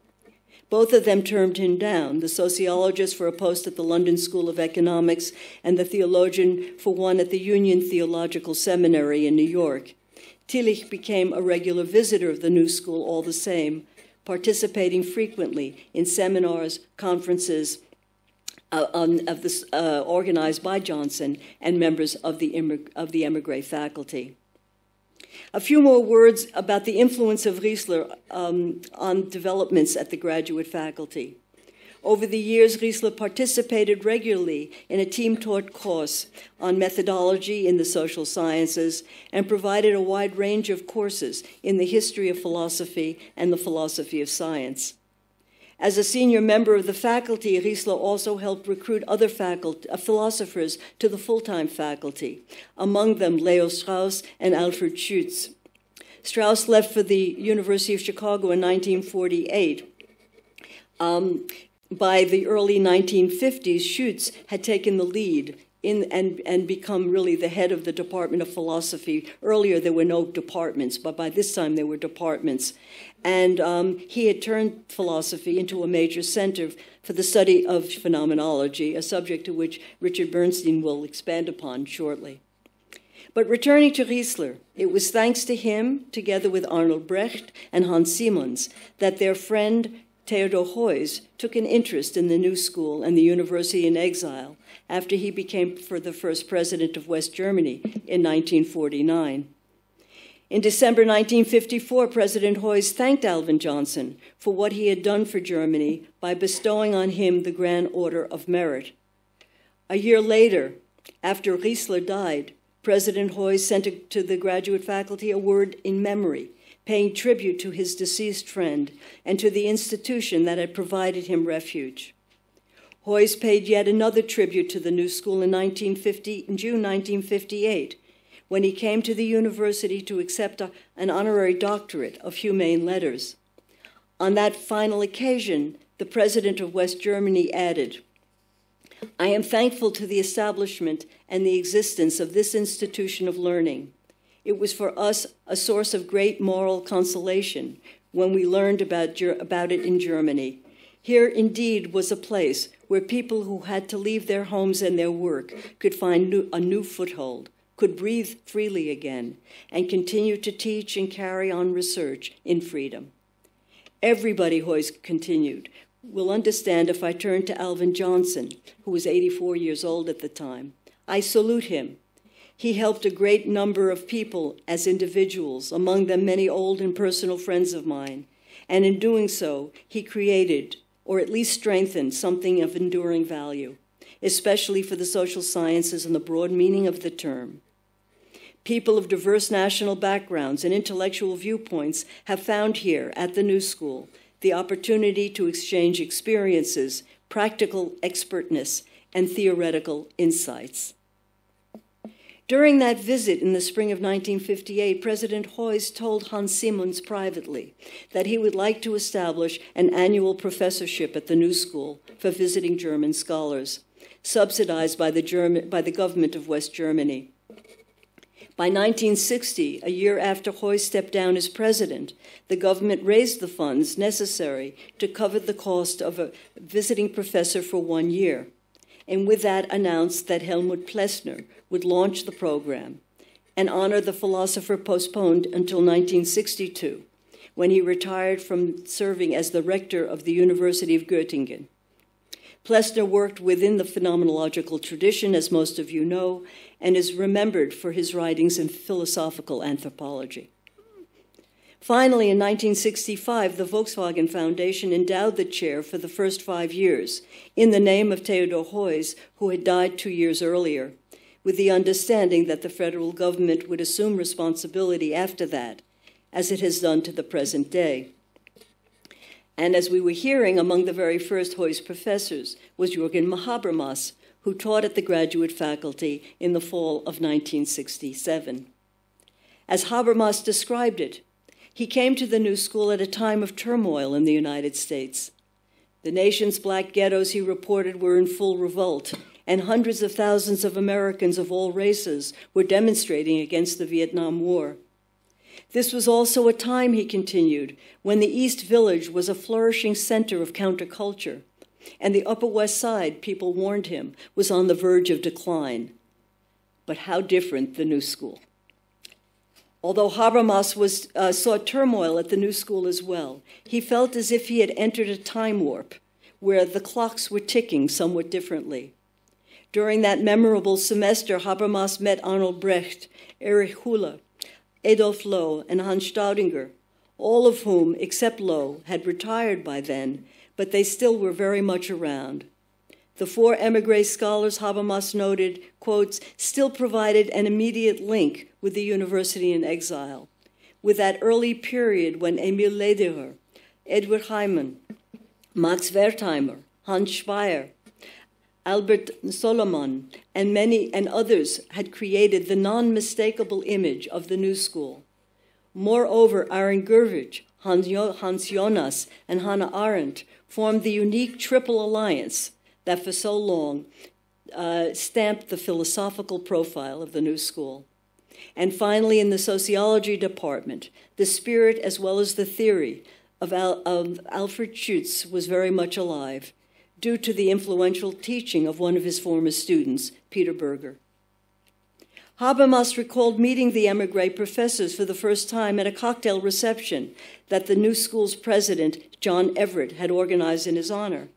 Both of them turned him down, the sociologist for a post at the London School of Economics and the theologian for one at the Union Theological Seminary in New York. Tillich became a regular visitor of the New School all the same, participating frequently in seminars, conferences organized by Johnson and members of the emigre faculty. A few more words about the influence of Reisler on developments at the graduate faculty. Over the years, Reisler participated regularly in a team-taught course on methodology in the social sciences and provided a wide range of courses in the history of philosophy and the philosophy of science. As a senior member of the faculty, Reisler also helped recruit other philosophers to the full-time faculty, among them Leo Strauss and Alfred Schütz. Strauss left for the University of Chicago in 1948. By the early 1950s, Schütz had taken the lead and become really the head of the Department of Philosophy. Earlier, there were no departments, but by this time, there were departments. And he had turned philosophy into a major center for the study of phenomenology, a subject to which Richard Bernstein will expand upon shortly. But returning to Reisler, it was thanks to him, together with Arnold Brecht and Hans Simons, that their friend Theodor Heuss took an interest in the New School and the University in Exile after he became the first president of West Germany in 1949. In December 1954, President Heuss thanked Alvin Johnson for what he had done for Germany by bestowing on him the Grand Order of Merit. A year later, after Reisler died, President Heuss sent to the graduate faculty a word in memory, paying tribute to his deceased friend and to the institution that had provided him refuge. Heuss paid yet another tribute to the New School in June 1958, when he came to the university to accept an honorary doctorate of humane letters. On that final occasion, the president of West Germany added, "I am thankful to the establishment and the existence of this institution of learning. It was for us a source of great moral consolation when we learned about it in Germany. Here indeed was a place where people who had to leave their homes and their work could find a new foothold, could breathe freely again, and continue to teach and carry on research in freedom." Everybody, Heuss continued, will understand if I turn to Alvin Johnson, who was 84 years old at the time. I salute him. He helped a great number of people as individuals, among them many old and personal friends of mine, and in doing so, he created, or at least strengthened, something of enduring value, especially for the social sciences in the broad meaning of the term. People of diverse national backgrounds and intellectual viewpoints have found here at the New School the opportunity to exchange experiences, practical expertness, and theoretical insights. During that visit in the spring of 1958, President Heuss told Hans Simons privately that he would like to establish an annual professorship at the New School for visiting German scholars, subsidized by the government of West Germany. By 1960, a year after Heuss stepped down as president, the government raised the funds necessary to cover the cost of a visiting professor for 1 year, and with that announced that Helmut Plessner would launch the program, an honor the philosopher postponed until 1962, when he retired from serving as the rector of the University of Göttingen. Plessner worked within the phenomenological tradition, as most of you know, and is remembered for his writings in philosophical anthropology. Finally, in 1965, the Volkswagen Foundation endowed the chair for the first 5 years in the name of Theodor Heuss, who had died 2 years earlier, with the understanding that the federal government would assume responsibility after that, as it has done to the present day. And as we were hearing, among the very first Hoist professors was Jürgen Habermas, who taught at the graduate faculty in the fall of 1967. As Habermas described it, he came to the New School at a time of turmoil in the United States. The nation's black ghettos, he reported, were in full revolt, and hundreds of thousands of Americans of all races were demonstrating against the Vietnam War. This was also a time, he continued, when the East Village was a flourishing center of counterculture, and the Upper West Side, people warned him, was on the verge of decline. But how different the New School. Although Habermas saw turmoil at the New School as well, he felt as if he had entered a time warp where the clocks were ticking somewhat differently. During that memorable semester, Habermas met Arnold Brecht, Erich Höhler, Adolf Loh, and Hans Staudinger, all of whom, except Loh, had retired by then, but they still were very much around. The 4 émigré scholars, Habermas noted, quotes, still provided an immediate link with the university in exile, with that early period when Emil Lederer, Edward Hyman, Max Wertheimer, Hans Speyer, Albert Solomon, and others had created the non-mistakable image of the New School. Moreover, Aaron Gurvich, Hans Jonas, and Hannah Arendt formed the unique triple alliance that for so long stamped the philosophical profile of the New School. And finally, in the sociology department, the spirit as well as the theory of Alfred Schutz was very much alive, due to the influential teaching of one of his former students, Peter Berger. Habermas recalled meeting the émigré professors for the first time at a cocktail reception that the New School's president, John Everett, had organized in his honor.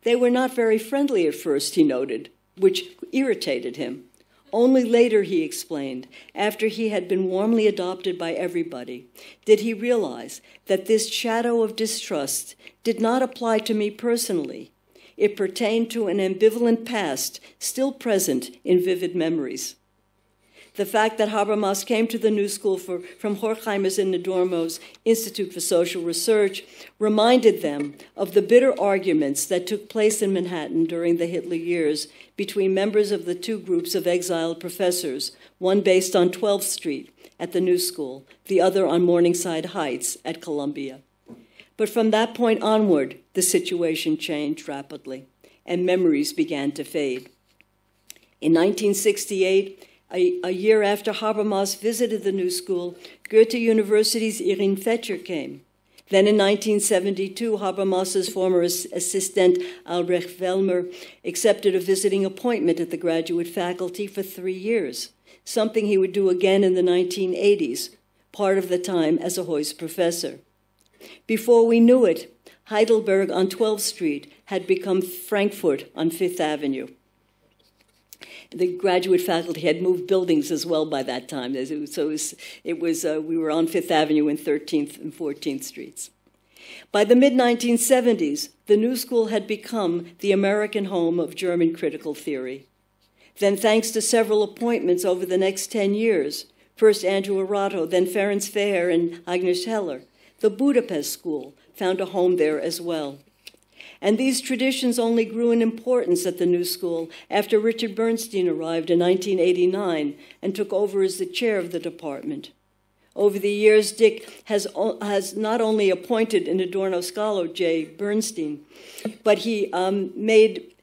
They were not very friendly at first, he noted, which irritated him. Only later, he explained, after he had been warmly adopted by everybody, did he realize that this shadow of distrust did not apply to me personally. It pertained to an ambivalent past still present in vivid memories. The fact that Habermas came to the New School from Horkheimer's and Adorno's Institute for Social Research reminded them of the bitter arguments that took place in Manhattan during the Hitler years between members of the 2 groups of exiled professors, one based on 12th Street at the New School, the other on Morningside Heights at Columbia. But from that point onward, the situation changed rapidly, and memories began to fade. In 1968, a year after Habermas visited the New School, Goethe-University's Irene Fetscher came. Then in 1972, Habermas's former assistant, Albrecht Wellmer, accepted a visiting appointment at the graduate faculty for 3 years, something he would do again in the 1980s, part of the time as a Hoist professor. Before we knew it, Heidelberg on 12th Street had become Frankfurt on 5th Avenue. The graduate faculty had moved buildings as well by that time, so we were on 5th Avenue and 13th and 14th Streets. By the mid-1970s, the New School had become the American home of German critical theory. Then, thanks to several appointments over the next 10 years, first Andrew Arato, then Ferenc Feher and Agnes Heller, the Budapest School found a home there as well. And these traditions only grew in importance at the New School after Richard Bernstein arrived in 1989 and took over as the chair of the department. Over the years, Dick has not only appointed an Adorno scholar, J. Bernstein, but he made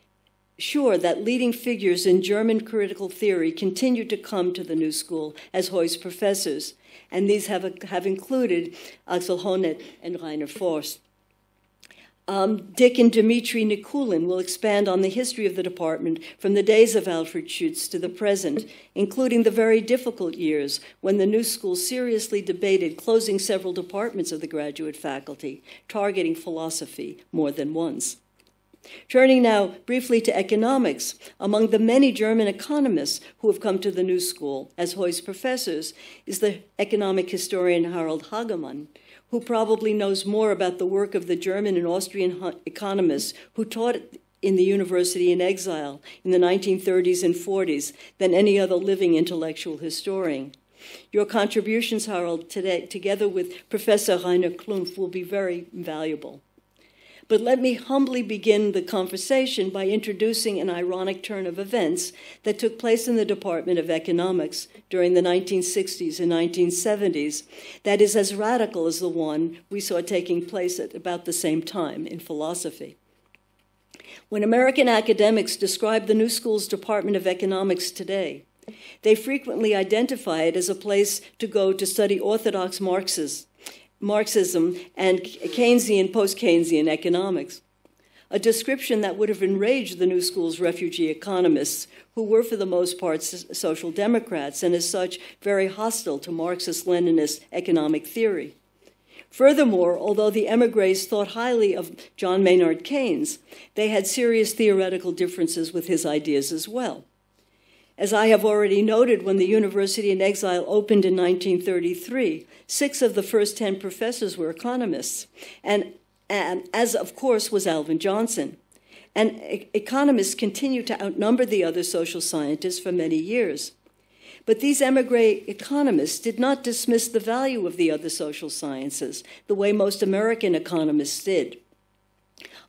sure that leading figures in German critical theory continued to come to the New School as Hoist professors, and these have included Axel Honneth and Rainer Forst. Dick and Dmitry Nikulin will expand on the history of the department from the days of Alfred Schutz to the present, including the very difficult years when the new school seriously debated closing several departments of the graduate faculty, targeting philosophy more than once. Turning now briefly to economics, among the many German economists who have come to the new school as Hoist professors is the economic historian Harald Hegeman, who probably knows more about the work of the German and Austrian economists who taught in the university in exile in the 1930s and 40s than any other living intellectual historian. Your contributions, Harald, today, together with Professor Rainer Klumpf, will be very valuable. But let me humbly begin the conversation by introducing an ironic turn of events that took place in the Department of Economics during the 1960s and 1970s that is as radical as the one we saw taking place at about the same time in philosophy. When American academics describe the New School's Department of Economics today, they frequently identify it as a place to go to study orthodox Marxism and Keynesian, post-Keynesian economics, a description that would have enraged the New School's refugee economists, who were for the most part social democrats and as such very hostile to Marxist-Leninist economic theory. Furthermore, although the émigrés thought highly of John Maynard Keynes, they had serious theoretical differences with his ideas as well. As I have already noted, when the university in exile opened in 1933, 6 of the first 10 professors were economists, and as of course was Alvin Johnson. And economists continued to outnumber the other social scientists for many years. But these émigré economists did not dismiss the value of the other social sciences the way most American economists did.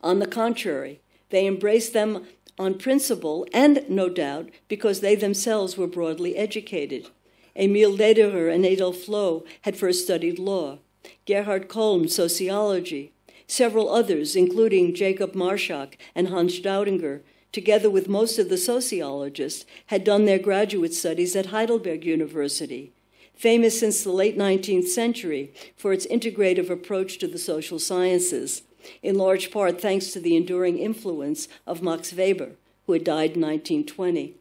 On the contrary, they embraced them on principle and, no doubt, because they themselves were broadly educated. Emil Lederer and Adolf Loh had first studied law, Gerhard Kolm, sociology. Several others, including Jacob Marschak and Hans Staudinger, together with most of the sociologists, had done their graduate studies at Heidelberg University, famous since the late 19th century for its integrative approach to the social sciences, in large part thanks to the enduring influence of Max Weber, who had died in 1920.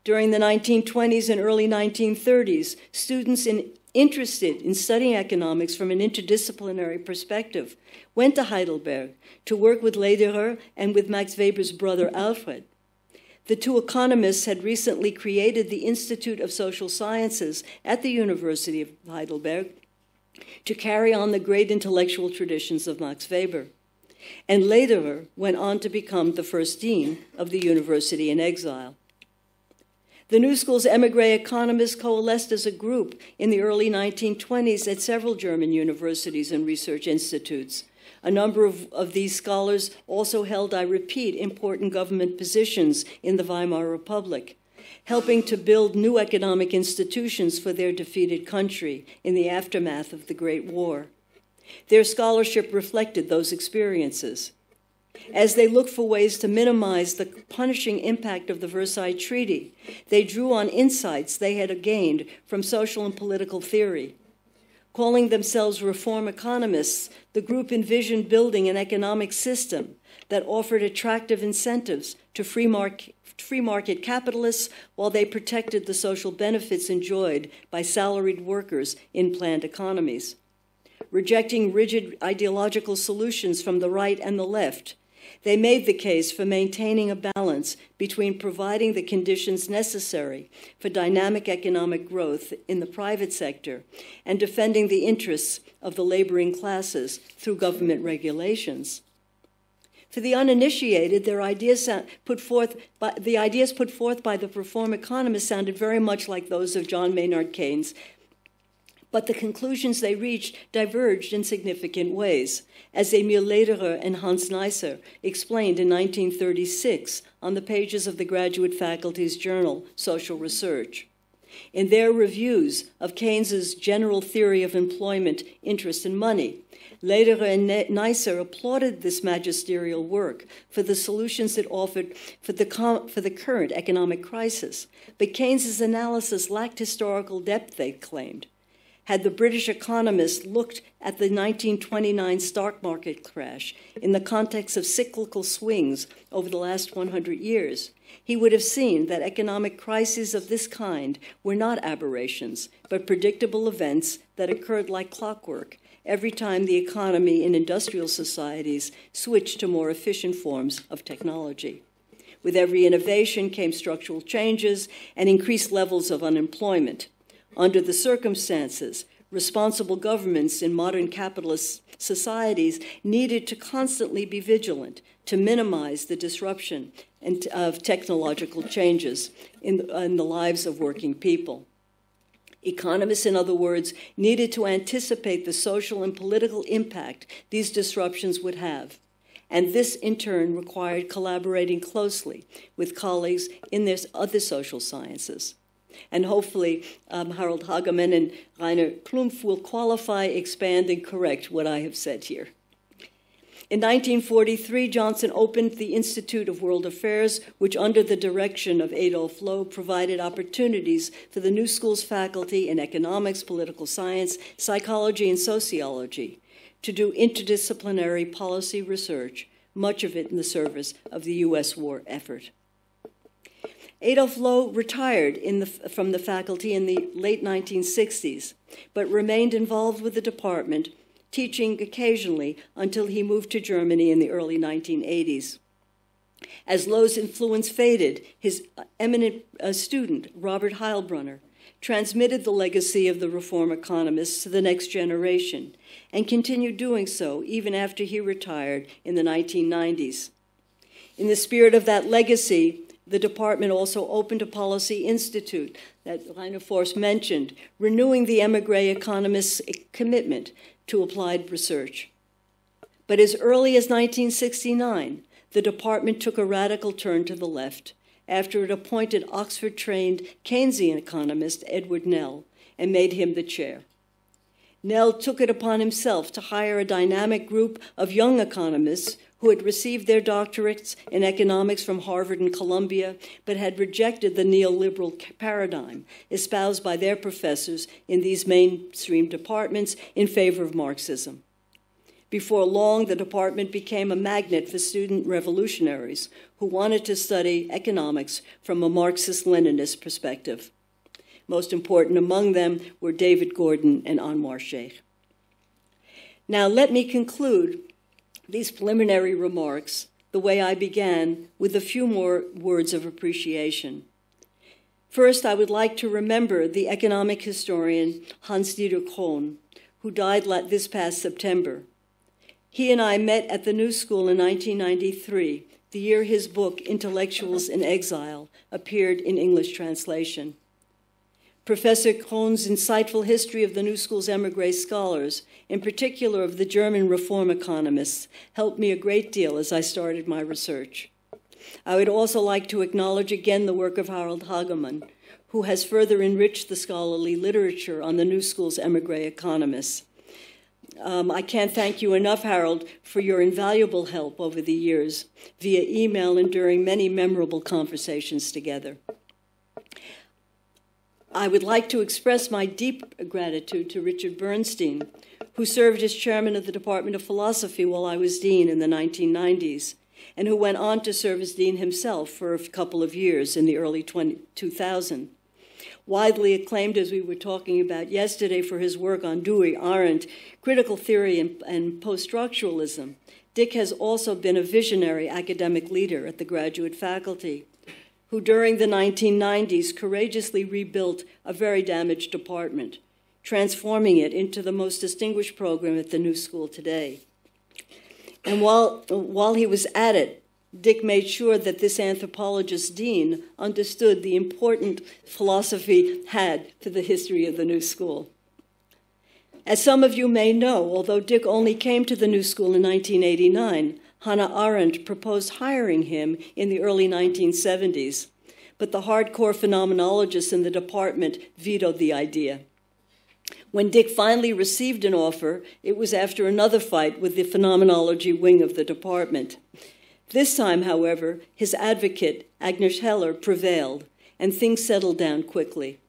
During the 1920s and early 1930s, students interested in studying economics from an interdisciplinary perspective went to Heidelberg to work with Lederer and with Max Weber's brother Alfred. The two economists had recently created the Institute of Social Sciences at the University of Heidelberg to carry on the great intellectual traditions of Max Weber. And Lederer went on to become the first dean of the university in exile. The New School's émigré economists coalesced as a group in the early 1920s at several German universities and research institutes. A number of these scholars also held, I repeat, important government positions in the Weimar Republic, helping to build new economic institutions for their defeated country in the aftermath of the Great War. Their scholarship reflected those experiences. As they looked for ways to minimize the punishing impact of the Versailles Treaty, they drew on insights they had gained from social and political theory. Calling themselves reform economists, the group envisioned building an economic system that offered attractive incentives to free market capitalists while they protected the social benefits enjoyed by salaried workers in planned economies. Rejecting rigid ideological solutions from the right and the left, they made the case for maintaining a balance between providing the conditions necessary for dynamic economic growth in the private sector and defending the interests of the laboring classes through government regulations. For the uninitiated, the ideas put forth by the reform economists sounded very much like those of John Maynard Keynes, but the conclusions they reached diverged in significant ways, as Emil Lederer and Hans Neisser explained in 1936 on the pages of the graduate faculty's journal, Social Research. In their reviews of Keynes's general theory of employment, interest, and money, Lederer and Neisser applauded this magisterial work for the solutions it offered for the current economic crisis, but Keynes's analysis lacked historical depth, they claimed. had the British economist looked at the 1929 stock market crash in the context of cyclical swings over the last 100 years, he would have seen that economic crises of this kind were not aberrations, but predictable events that occurred like clockwork every time the economy in industrial societies switched to more efficient forms of technology. With every innovation came structural changes and increased levels of unemployment. Under the circumstances, responsible governments in modern capitalist societies needed to constantly be vigilant to minimize the disruption of technological changes in the lives of working people. Economists, in other words, needed to anticipate the social and political impact these disruptions would have. And this, in turn, required collaborating closely with colleagues in their other social sciences. And hopefully, Harold Hegeman and Rainer Klumpf will qualify, expand, and correct what I have said here. In 1943, Johnson opened the Institute of World Affairs, which, under the direction of Adolf Loeb, provided opportunities for the New School's faculty in economics, political science, psychology, and sociology to do interdisciplinary policy research, much of it in the service of the U.S. war effort. Adolf Loeb retired from the faculty in the late 1960s, but remained involved with the department, teaching occasionally until he moved to Germany in the early 1980s. As Loeb's influence faded, his eminent student, Robert Heilbronner, transmitted the legacy of the reform economists to the next generation and continued doing so even after he retired in the 1990s. In the spirit of that legacy, the department also opened a policy institute that Rainer Forst mentioned, renewing the émigré economists' commitment to applied research. But as early as 1969, the department took a radical turn to the left after it appointed Oxford-trained Keynesian economist Edward Nell and made him the chair. Nell took it upon himself to hire a dynamic group of young economists who had received their doctorates in economics from Harvard and Columbia, but had rejected the neoliberal paradigm espoused by their professors in these mainstream departments in favor of Marxism. Before long, the department became a magnet for student revolutionaries who wanted to study economics from a Marxist-Leninist perspective. Most important among them were David Gordon and Anwar Sheikh. Now, let me conclude these preliminary remarks the way I began, with a few more words of appreciation. First, I would like to remember the economic historian Hans-Dieter Krohn, who died this past September. He and I met at the New School in 1993, the year his book, Intellectuals in Exile, appeared in English translation. Professor Krohn's insightful history of the New School's émigré scholars, in particular of the German reform economists, helped me a great deal as I started my research. I would also like to acknowledge again the work of Harold Hegeman, who has further enriched the scholarly literature on the New School's émigré economists. I can't thank you enough, Harold, for your invaluable help over the years, via email and during many memorable conversations together. I would like to express my deep gratitude to Richard Bernstein, who served as chairman of the Department of Philosophy while I was dean in the 1990s, and who went on to serve as dean himself for a couple of years in the early 2000. Widely acclaimed, as we were talking about yesterday, for his work on Dewey, Arendt, critical theory, and post-structuralism, Dick has also been a visionary academic leader at the graduate faculty, who during the 1990s courageously rebuilt a very damaged department, transforming it into the most distinguished program at the New School today. And while he was at it, Dick made sure that this anthropologist dean understood the important philosophy had for the history of the New School. As some of you may know, although Dick only came to the New School in 1989, Hannah Arendt proposed hiring him in the early 1970s, but the hardcore phenomenologists in the department vetoed the idea. When Dick finally received an offer, it was after another fight with the phenomenology wing of the department. This time, however, his advocate, Agnes Heller, prevailed, and things settled down quickly.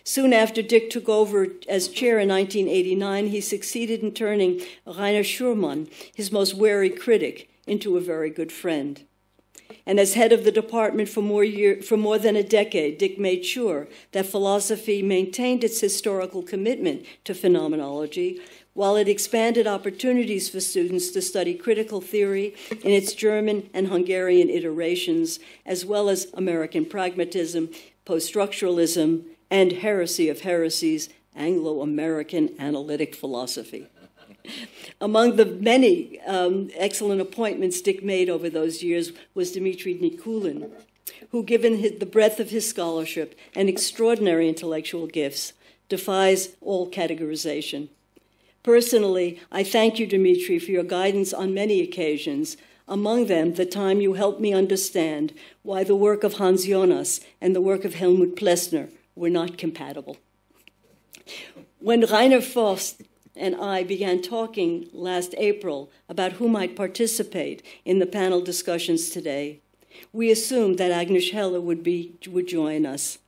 Soon after Dick took over as chair in 1989, he succeeded in turning Rainer Schurmann, his most wary critic, into a very good friend. And as head of the department for more than a decade, Dick made sure that philosophy maintained its historical commitment to phenomenology, while it expanded opportunities for students to study critical theory in its German and Hungarian iterations, as well as American pragmatism, post-structuralism, and heresy of heresies, Anglo-American analytic philosophy. Among the many excellent appointments Dick made over those years was Dmitry Nikulin, who, given the breadth of his scholarship and extraordinary intellectual gifts, defies all categorization. Personally, I thank you, Dmitry, for your guidance on many occasions, among them the time you helped me understand why the work of Hans Jonas and the work of Helmut Plessner were not compatible. When Rainer Forst and I began talking last April about who might participate in the panel discussions today, we assumed that Agnes Heller would join us,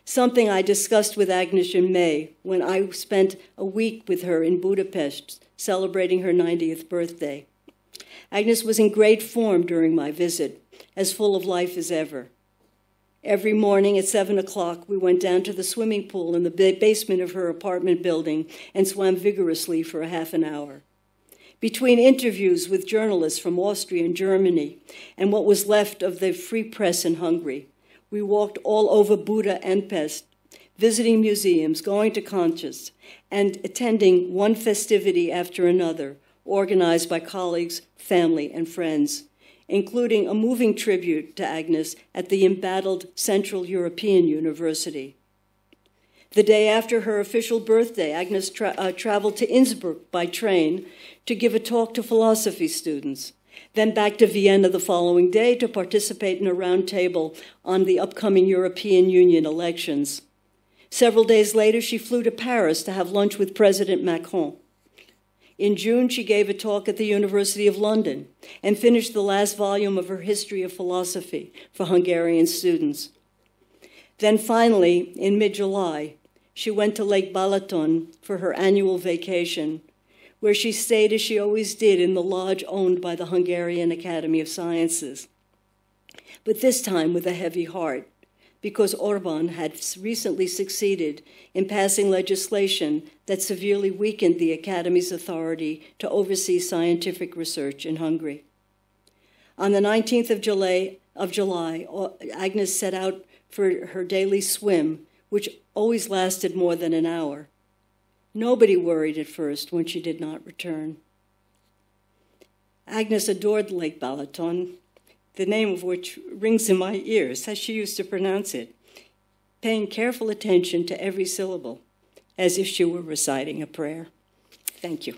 something I discussed with Agnes in May when I spent a week with her in Budapest celebrating her 90th birthday. Agnes was in great form during my visit, as full of life as ever. Every morning at 7 o'clock, we went down to the swimming pool in the basement of her apartment building and swam vigorously for a half an hour. Between interviews with journalists from Austria and Germany and what was left of the free press in Hungary, we walked all over Buda and Pest, visiting museums, going to concerts, and attending one festivity after another, organized by colleagues, family, and friends, including a moving tribute to Agnes at the embattled Central European University. The day after her official birthday, Agnes traveled to Innsbruck by train to give a talk to philosophy students, then back to Vienna the following day to participate in a roundtable on the upcoming European Union elections. Several days later, she flew to Paris to have lunch with President Macron. In June, she gave a talk at the University of London and finished the last volume of her History of Philosophy for Hungarian students. Then finally, in mid-July, she went to Lake Balaton for her annual vacation, where she stayed as she always did in the lodge owned by the Hungarian Academy of Sciences. But this time with a heavy heart, because Orban had recently succeeded in passing legislation that severely weakened the Academy's authority to oversee scientific research in Hungary. On the 19th of July, Agnes set out for her daily swim, which always lasted more than an hour. Nobody worried at first when she did not return. Agnes adored Lake Balaton, the name of which rings in my ears, as she used to pronounce it, paying careful attention to every syllable, as if she were reciting a prayer. Thank you.